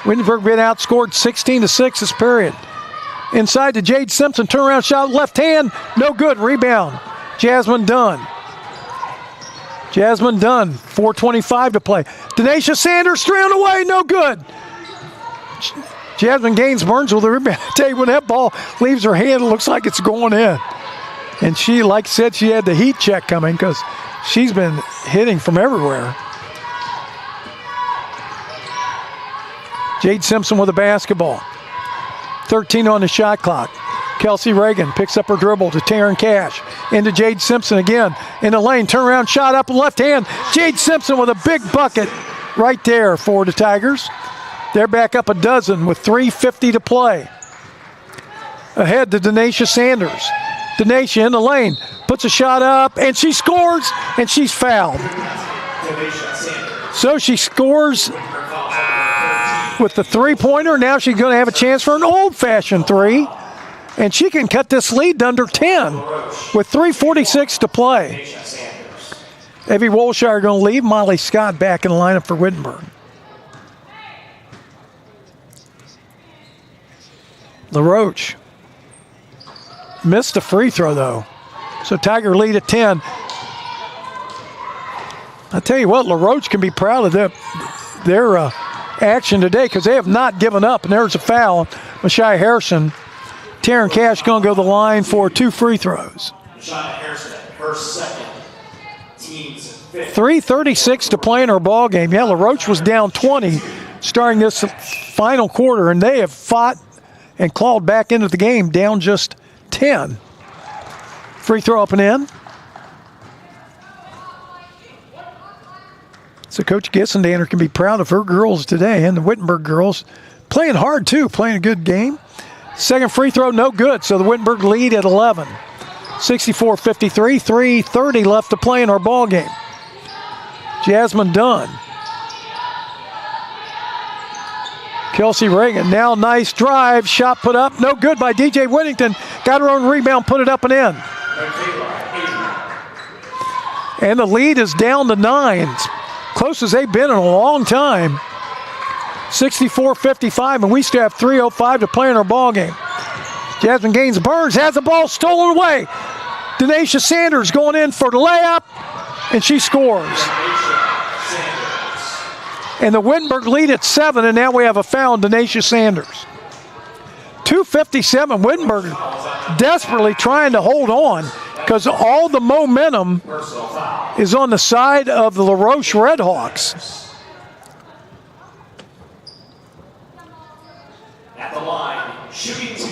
Wittenberg been outscored 16-6 this period. Inside to Jade Simpson, turnaround shot, left hand, no good. Rebound, Jasmine Dunn. Jasmine Dunn, 4:25 to play. Denasia Sanders, 3 on the way, no good. Jasmine Gaines-Burns with the rebound. I tell you, when that ball leaves her hand, it looks like it's going in. And she, like I said, she had the heat check coming because she's been hitting from everywhere. Jade Simpson with a basketball. 13 on the shot clock. Kelsey Reagan picks up her dribble to Taryn Cash. Into Jade Simpson again. In the lane, turnaround shot up left hand. Jade Simpson with a big bucket right there for the Tigers. They're back up a dozen with 3:50 to play. Ahead to Denasia Sanders. Denasia in the lane, puts a shot up, and she scores, and she's fouled. So she scores with the three-pointer. Now she's going to have a chance for an old-fashioned three, and she can cut this lead to under 10 with 3:46 to play. Evie Wolshire going to leave. Molly Scott back in the lineup for Wittenberg. LaRoche missed a free throw, though. So Tiger lead at 10. I tell you what, LaRoche can be proud of their action today because they have not given up. And there's a foul. Mashai Harrison. Taryn Cash going to go to the line for 2 free throws.
Mashai Harrison, her second. Team's fifth.
3:36 to play in our ball game. Yeah, LaRoche was down 20 starting this final quarter, and they have fought and clawed back into the game, down just 10. Free throw up and in. So Coach Gissendaner can be proud of her girls today, and the Wittenberg girls playing hard too, playing a good game. Second free throw, no good, so the Wittenberg lead at 11. 64-53, 3:30 left to play in our ball game. Jasmine Dunn. Kelsey Reagan, now nice drive, shot put up, no good by DJ Whittington. Got her own rebound, put it up and in. And the lead is down to 9. Close as they've been in a long time. 64-55, and we still have 3:05 to play in our ball game. Jasmine Gaines Burns has the ball stolen away. Denasia Sanders going in for the layup, and she scores. And the Wittenberg lead at 7, and now we have a foul on Denasia Sanders. 2:57, Wittenberg desperately trying to hold on because all the momentum is on the side of the LaRoche Redhawks.
At the line, shooting 2.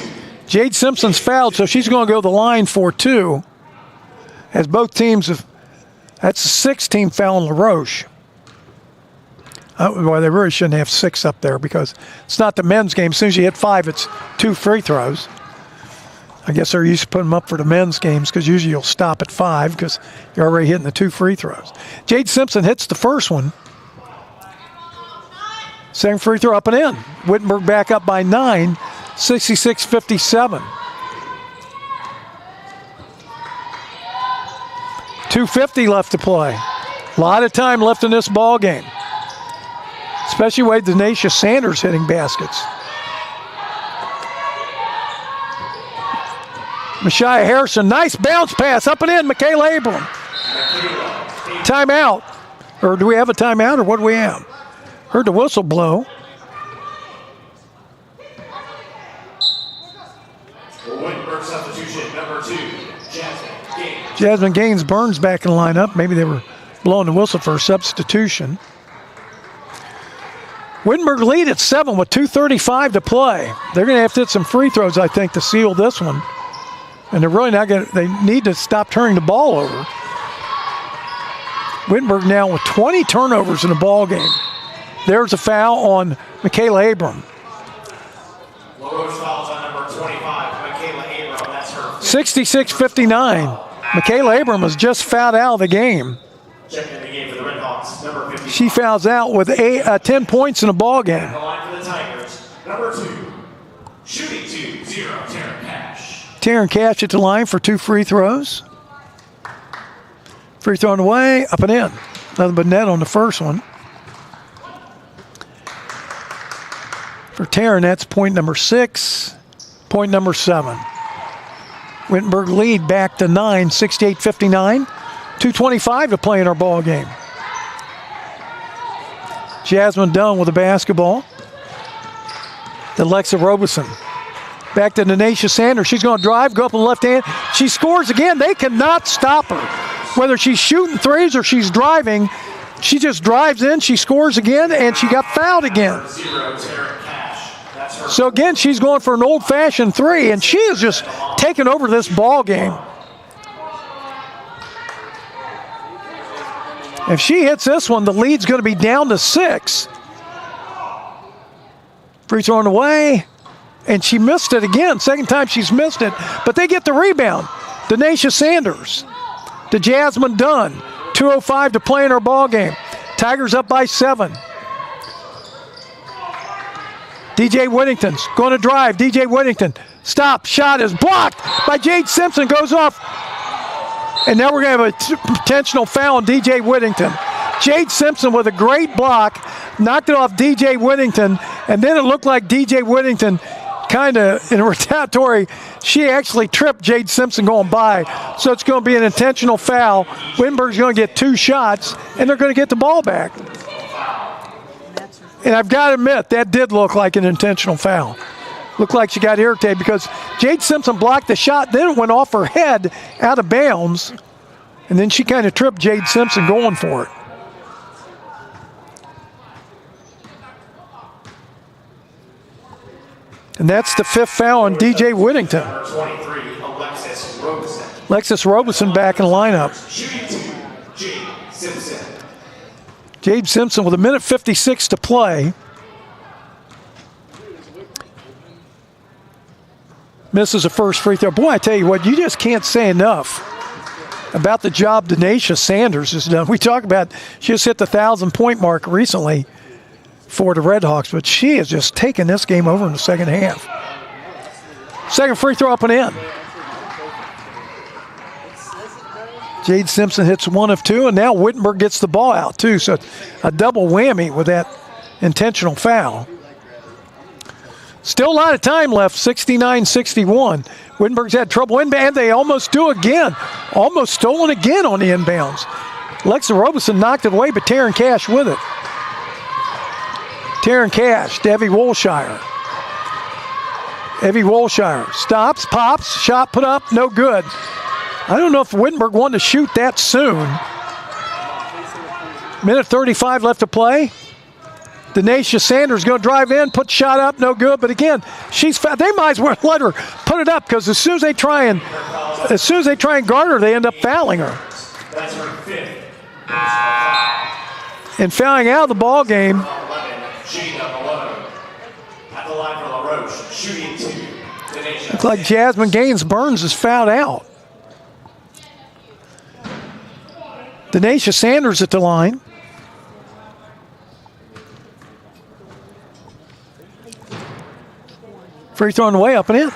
Jade Simpson's fouled, so she's going to go to the line for 2. As both teams have, that's the 6th team foul on LaRoche. Well, they really shouldn't have 6 up there because it's not the men's game. As soon as you hit 5, it's 2 free throws. I guess they're used to putting them up for the men's games because usually you'll stop at 5 because you're already hitting the 2 free throws. Jade Simpson hits the first one. Second free throw up and in. Wittenberg back up by 9, 66-57. 2:50 left to play. A lot of time left in this ball game. Especially with Denasia Sanders hitting baskets. Mashai Harrison, nice bounce pass up and in. Michaela Abram. Timeout. Or do we have a timeout or what do we have? Heard the whistle blow.
Wittenberg substitution, number 2, Jasmine Gaines.
Jasmine Gaines Burns back in the lineup. Maybe they were blowing the whistle for a substitution. Wittenberg lead at 7 with 2:35 to play. They're going to have to hit some free throws, I think, to seal this one. And they're really not going to, they need to stop turning the ball over. Wittenberg now with 20 turnovers in the ball game. There's a foul on Michaela Abram.
LaRoche fouls on number 25, Michaela Abram. That's her
66-59. Michaela Abram was just fouled out of the game.
checking in the game for the Redhawks, number 50.
She fouls out with 10 points in the ball game.
The line for the Tigers, number 2, shooting 2-0, Taryn Cash.
Taryn Cash at the line for 2 free throws. Free throw away, up and in. Nothing but net on the first one. For Taryn, that's point number 6, point number 7. Wittenberg lead back to 9, 68-59. 2:25 to play in our ball game. Jasmine Dunn with the basketball. To Lexa Robeson. Back to Denasia Sanders. She's going to drive, go up on the left hand. She scores again. They cannot stop her. Whether she's shooting threes or she's driving, she just drives in, she scores again, and she got fouled again.
0, Taryn Cash. That's her.
So again, she's going for an old-fashioned 3, and she is just taking over this ball game. If she hits this one, the lead's going to be down to 6. Free throw on the way, and she missed it again. Second time she's missed it, but they get the rebound. Denasia Sanders to Jasmine Dunn. 2:05 to play in our ball game. Tigers up by 7. DJ Whittington's going to drive. DJ Whittington, stop, shot is blocked by Jade Simpson, goes off. And now we're going to have a potential foul on DJ Whittington. Jade Simpson with a great block, knocked it off DJ Whittington, and then it looked like DJ Whittington kind of, in a retaliatory, she actually tripped Jade Simpson going by. So it's going to be an intentional foul. Wittenberg's going to get 2 shots, and they're going to get the ball back. And I've got to admit, that did look like an intentional foul. Looked like she got irritated because Jade Simpson blocked the shot, then it went off her head out of bounds, and then she kind of tripped Jade Simpson going for it. And that's the 5th foul on DJ Whittington. Alexis Robeson back in the lineup. Jade Simpson with 1:56 to play. Misses a first free throw. Boy, I tell you what, you just can't say enough about the job Denasia Sanders has done. We talk about she just hit the 1,000-point mark recently for the Redhawks, but she has just taken this game over in the second half. Second free throw up and in. Jade Simpson hits 1 of 2, and now Wittenberg gets the ball out too, so a double whammy with that intentional foul. Still a lot of time left, 69-61. Wittenberg's had trouble inbound. They almost do again. Almost stolen again on the inbounds. Alexa Robeson knocked it away, but Taryn Cash with it. Taryn Cash to Evie Wolshire. Evie Wolshire stops, pops, shot put up, no good. I don't know if Wittenberg wanted to shoot that soon. 1:35 left to play. Denasia Sanders going to drive in, put the shot up, no good. But again, she's fouled. They might as well let her put it up because as soon as they try and guard her, they end up fouling her.
That's her 5th.
And fouling out of the ball game.
11, shooting up 11. At the line for Roche, shooting 2.
Looks like Jasmine Gaines Burns is fouled out. Denasia Sanders at the line. Free throw on the way, up and in.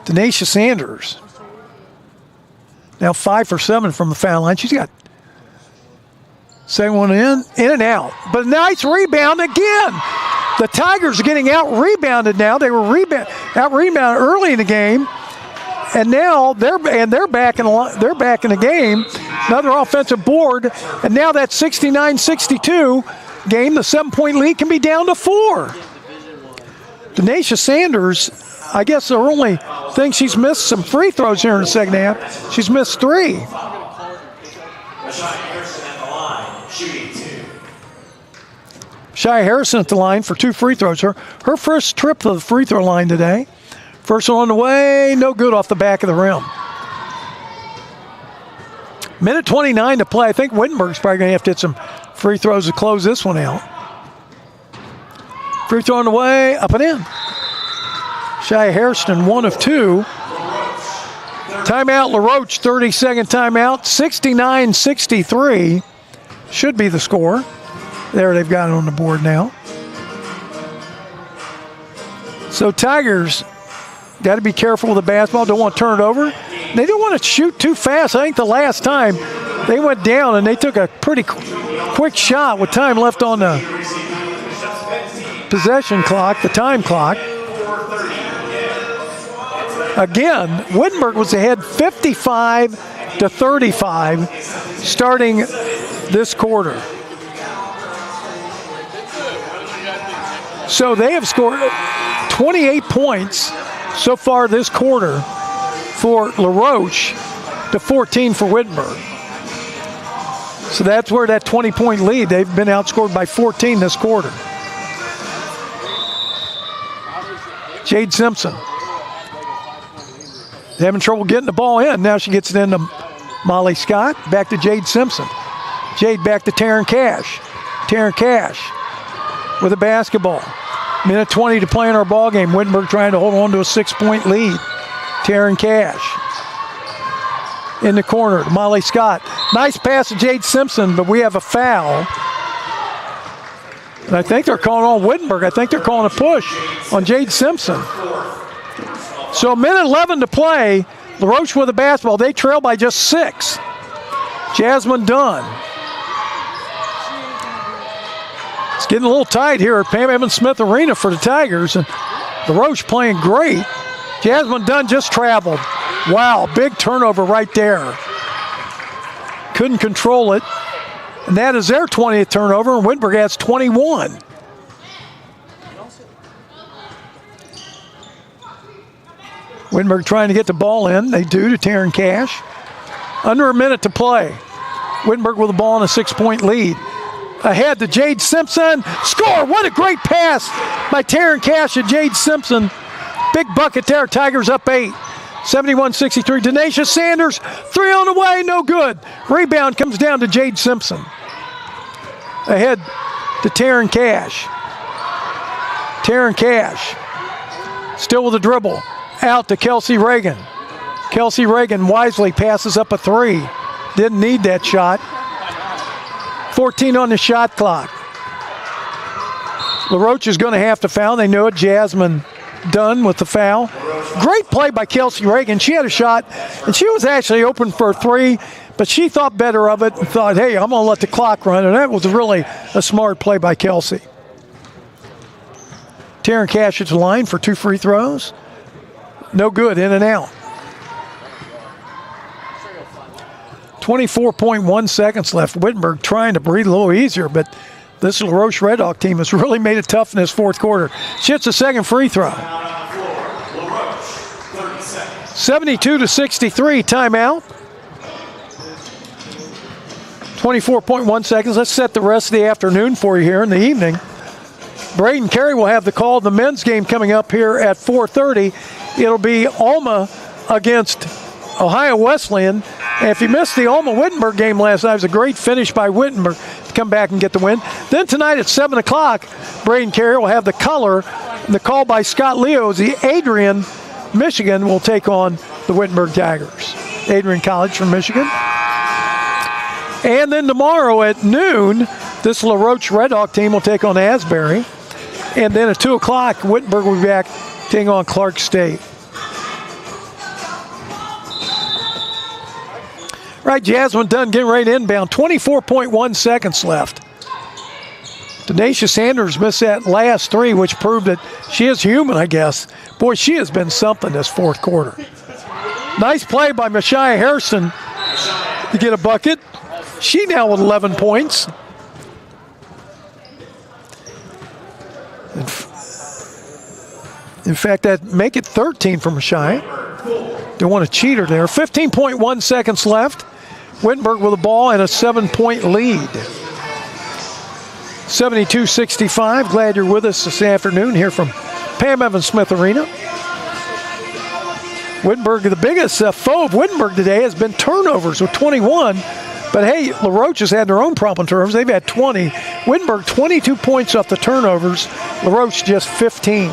Denasia Sanders. Now 5 for 7 from the foul line. She's got second one in and out. But a nice rebound again. The Tigers are getting out-rebounded now. They were out-rebounded early in the game. And now they're back in the game. Another offensive board, and now that 69-62 game, the 7-point lead can be down to 4. Denasia Sanders, I guess the only thing she's missed some free throws here in the second half. She's missed 3. Shia Harrison at the line for 2 free throws. Her first trip to the free throw line today. First one on the way, no good off the back of the rim. 1:29 to play. I think Wittenberg's probably going to have to hit some free throws to close this one out. Free throw on the way, up and in. Shia Harrison, 1 of 2. Timeout, LaRoche, 30-second timeout. 69-63 should be the score. There, they've got it on the board now. So Tigers got to be careful with the basketball. Don't want to turn it over. They don't want to shoot too fast. I think the last time they went down and they took a pretty quick shot with time left on the possession clock, the time clock. Again, Wittenberg was ahead 55-35 starting this quarter. So they have scored 28 points so far this quarter for LaRoche to 14 for Wittenberg. So that's where that 20-point lead, they've been outscored by 14 this quarter. Jade Simpson. Having trouble getting the ball in. Now she gets it into Molly Scott. Back to Jade Simpson. Jade back to Taryn Cash. Taryn Cash with a basketball. 1:20 to play in our ball game. Wittenberg trying to hold on to a 6-point lead. Taryn Cash in the corner. Molly Scott. Nice pass to Jade Simpson, but we have a foul. And I think they're calling on Wittenberg. I think they're calling a push on Jade Simpson. So 1:11 to play. LaRoche with the basketball. They trail by just 6. Jasmine Dunn. It's getting a little tight here at Pam Evans Smith Arena for the Tigers, and LaRoche playing great. Jasmine Dunn just traveled. Wow, big turnover right there. Couldn't control it. And that is their 20th turnover, and Wittenberg has 21. Wittenberg trying to get the ball in. They do to Taryn Cash. Under a minute to play. Wittenberg with the ball in a 6-point lead. Ahead to Jade Simpson. Score! What a great pass by Taryn Cash to Jade Simpson. Big bucket there. Tigers up 8. 71-63. Denacia Sanders. 3 on the way. No good. Rebound comes down to Jade Simpson. Ahead to Taryn Cash. Taryn Cash. Still with a dribble. Out to Kelsey Reagan. Kelsey Reagan wisely passes up a 3. Didn't need that shot. 14 on the shot clock. LaRoche is going to have to foul. They know it. Jasmine Dunn with the foul. Great play by Kelsey Reagan. She had a shot, and she was actually open for a 3, but she thought better of it and thought, hey, I'm going to let the clock run, and that was really a smart play by Kelsey. Taryn Cash at the line for 2 free throws. No good, in and out. 24.1 seconds left. Wittenberg trying to breathe a little easier, but this LaRoche Red Hawk team has really made it tough in this fourth quarter. She hits a second free throw. 72-63, timeout. 24.1 seconds. Let's set the rest of the afternoon for you here in the evening. Braden Carey will have the call of the men's game coming up here at 4:30. It'll be Alma against Ohio Wesleyan. And if you missed the Alma-Wittenberg game last night, it was a great finish by Wittenberg to come back and get the win. Then tonight at 7 o'clock, Braden Carey will have the color. And the call by Scott Leo is the Adrian, Michigan, will take on the Wittenberg Tigers. Adrian College from Michigan. And then tomorrow at noon, this LaRoche Red Hawk team will take on Asbury. And then at 2 o'clock, Wittenberg will be back taking on Clark State. Right, Jasmine Dunn getting ready to inbound. 24.1 seconds left. Denacia Sanders missed that last 3, which proved that she is human, I guess. Boy, she has been something this fourth quarter. Nice play by Mashia Harrison to get a bucket. She now with 11 points. In fact, that make it 13 for Mashia. Don't want to cheat her there. 15.1 seconds left. Wittenberg with the ball and a 7-point lead. 72-65. Glad you're with us this afternoon here from Pam Evans Smith Arena. Wittenberg, the biggest foe of Wittenberg today has been turnovers with 21. But hey, LaRoche has had their own problem turnovers. They've had 20. Wittenberg 22 points off the turnovers. LaRoche just 15.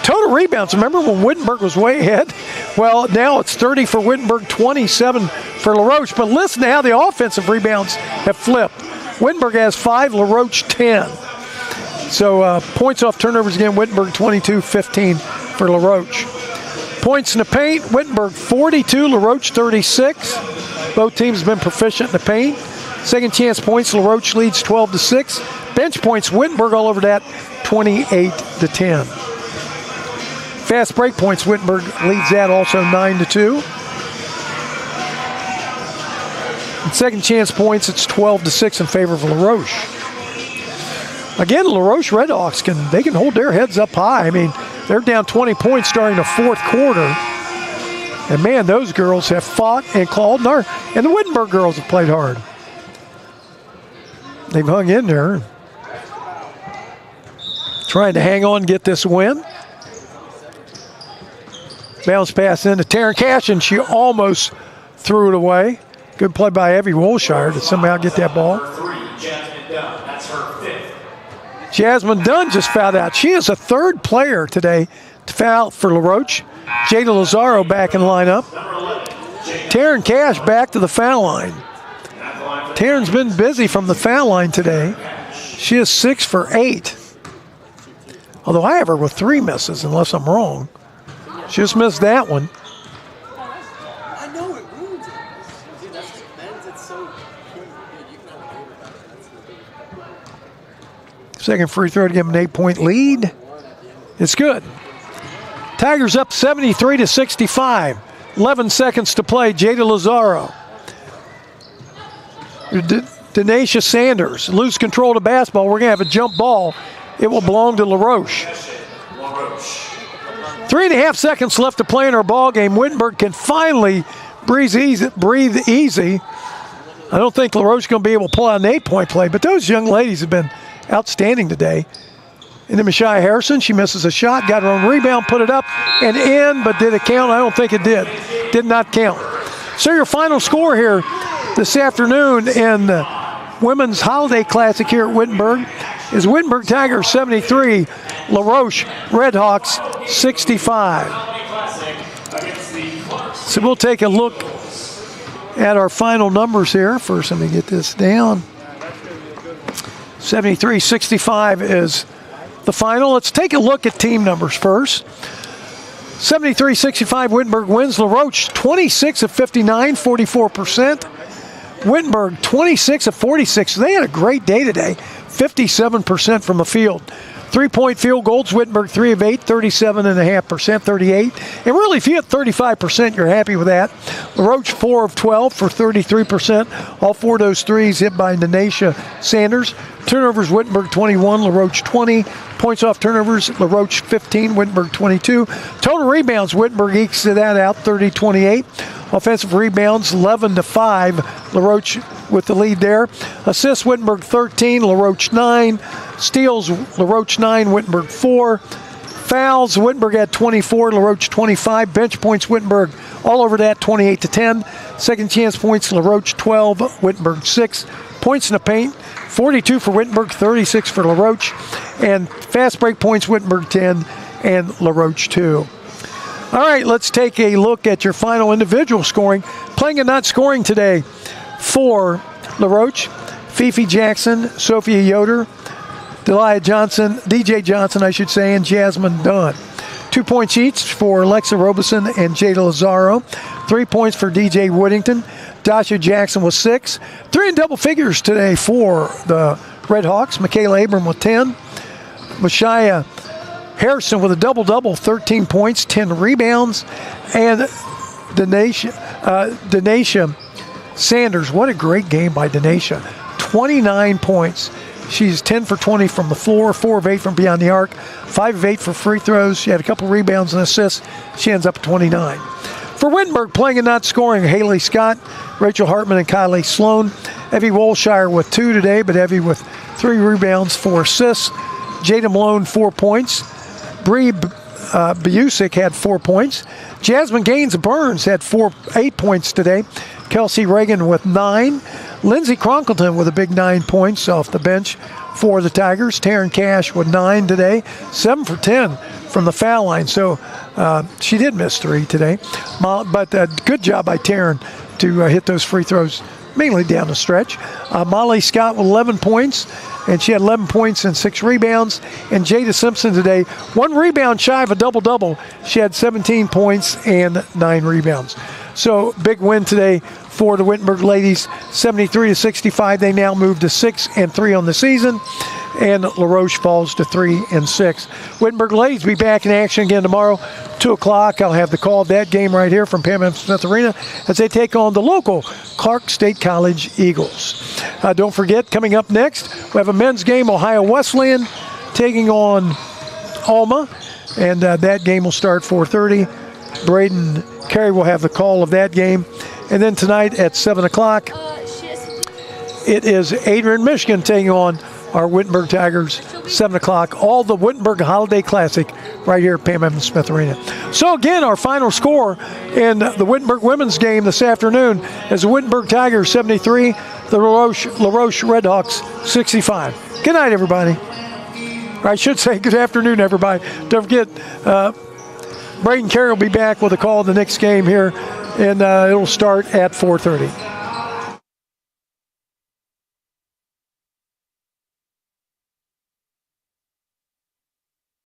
Total rebounds, remember when Wittenberg was way ahead? Well, now it's 30 for Wittenberg, 27 for LaRoche. But listen to how the offensive rebounds have flipped. Wittenberg has 5, LaRoche 10. So points off turnovers again, Wittenberg 22-15 for LaRoche. Points in the paint, Wittenberg 42, LaRoche 36. Both teams have been proficient in the paint. Second chance points, LaRoche leads 12-6. Bench points, Wittenberg all over that, 28-10. Fast break points, Wittenberg leads that also 9-2. And second chance points, it's 12-6 in favor of LaRoche. Again, LaRoche Red Hawks can hold their heads up high. I mean, they're down 20 points during the fourth quarter. And man, those girls have fought and clawed, and the Wittenberg girls have played hard. They've hung in there, trying to hang on and get this win. Bounce pass into Taryn Cash, and she almost threw it away. Good play by Evie Wolshire to somehow get that ball.
That's her 5th.
Jasmine Dunn just fouled out. She is a 3rd player today to foul for LaRoche. Jada Lazaro back in lineup. Taryn Cash back to the foul line. Taryn's been busy from the foul line today. She is 6 for 8. Although I have her with 3 misses, unless I'm wrong. She just missed that one.
I know it ruins it. Dude, that's just men's. It's so good. You can have a favorite about it.
Second free throw to give them an 8-point lead. It's good. Tigers up 73-65. 11 seconds to play. Jada Lazaro. Denasia Sanders. Lose control of the basketball. We're going to have a jump ball. It will belong to LaRoche. 3.5 seconds left to play in our ball game. Wittenberg can finally breathe easy. I don't think LaRoche is going to be able to pull out an 8-point play, but those young ladies have been outstanding today. And then Mashia Harrison, she misses a shot, got her own rebound, put it up and in, but did it count? I don't think it did. Did not count. So your final score here this afternoon in the Women's Holiday Classic here at Wittenberg is Wittenberg Tigers 73, LaRoche Redhawks 65. So we'll take a look at our final numbers here. First, let me get this down. 73-65 is the final. Let's take a look at team numbers first. 73-65, Wittenberg wins. LaRoche 26 of 59, 44%. Wittenberg 26 of 46. They had a great day today. 57% from the field. 3-point field goals, Wittenberg 3 of 8, 37.5%, 38. And really, if you hit 35%, you're happy with that. LaRoche 4 of 12 for 33%. All 4 of those threes hit by Denasia Sanders. Turnovers, Wittenberg 21, LaRoche 20. Points off turnovers, LaRoche 15, Wittenberg 22. Total rebounds, Wittenberg ekes that out, 30-28. Offensive rebounds, 11-5. LaRoche with the lead there. Assists, Wittenberg 13, LaRoche 9. Steals, LaRoche 9, Wittenberg 4. Fouls, Wittenberg had 24, LaRoche 25. Bench points, Wittenberg all over that, 28-10. Second chance points, LaRoche 12, Wittenberg 6. Points in the paint, 42 for Wittenberg, 36 for LaRoche. And fast break points, Wittenberg 10 and LaRoche 2. All right, let's take a look at your final individual scoring. Playing and not scoring today for LaRoche, Fifi Jackson, Sophia Yoder, DJ Johnson, I should say, and Jasmine Dunn. 2 points each for Alexa Robeson and Jada Lazaro. 3 points for DJ Whittington. Dasha Jackson with 6. 3 in double figures today for the Redhawks. Michaela Abram with 10. Mashia Harrison with a double-double, 13 points, 10 rebounds. And Denasia Sanders, what a great game by Denasia. 29 points. She's 10 for 20 from the floor, 4 of 8 from beyond the arc, 5 of 8 for free throws. She had a couple rebounds and assists. She ends up at 29. For Wittenberg, playing and not scoring, Haley Scott, Rachel Hartman, and Kylie Sloan. Evie Wolshire with 2 today, but Evie with 3 rebounds, 4 assists. Jada Malone, 4 points. Bree Busick had 4 points. Jasmine Gaines Burns had 8 points today. Kelsey Reagan with 9. Lindsey Cronkleton with a big 9 points off the bench for the Tigers. Taryn Cash with 9 today. 7 for 10 from the foul line. So she did miss 3 today. But good job by Taryn to hit those free throws, mainly down the stretch. Molly Scott with 11 points. And she had 11 points and 6 rebounds. And Jada Simpson today, 1 rebound shy of a double-double. She had 17 points and 9 rebounds. So big win today for the Wittenberg ladies, 73-65. They now move to 6-3 on the season. And LaRoche falls to 3-6. Wittenberg ladies will be back in action again tomorrow, 2 o'clock. I'll have the call of that game right here from Pam M. Smith Arena as they take on the local Clark State College Eagles. Don't forget, coming up next, we have a men's game, Ohio Wesleyan taking on Alma. And that game will start 4:30. Braden Carey will have the call of that game. And then tonight at 7 o'clock, it is Adrian, Michigan taking on our Wittenberg Tigers, 7 o'clock. All the Wittenberg Holiday Classic right here at Pam Evans Smith Arena. So again, our final score in the Wittenberg women's game this afternoon is the Wittenberg Tigers 73, the LaRoche Redhawks 65. Good night, everybody. Or I should say good afternoon, everybody. Don't forget, Braden Carey will be back with a call of the next game here, and it'll start at 4:30.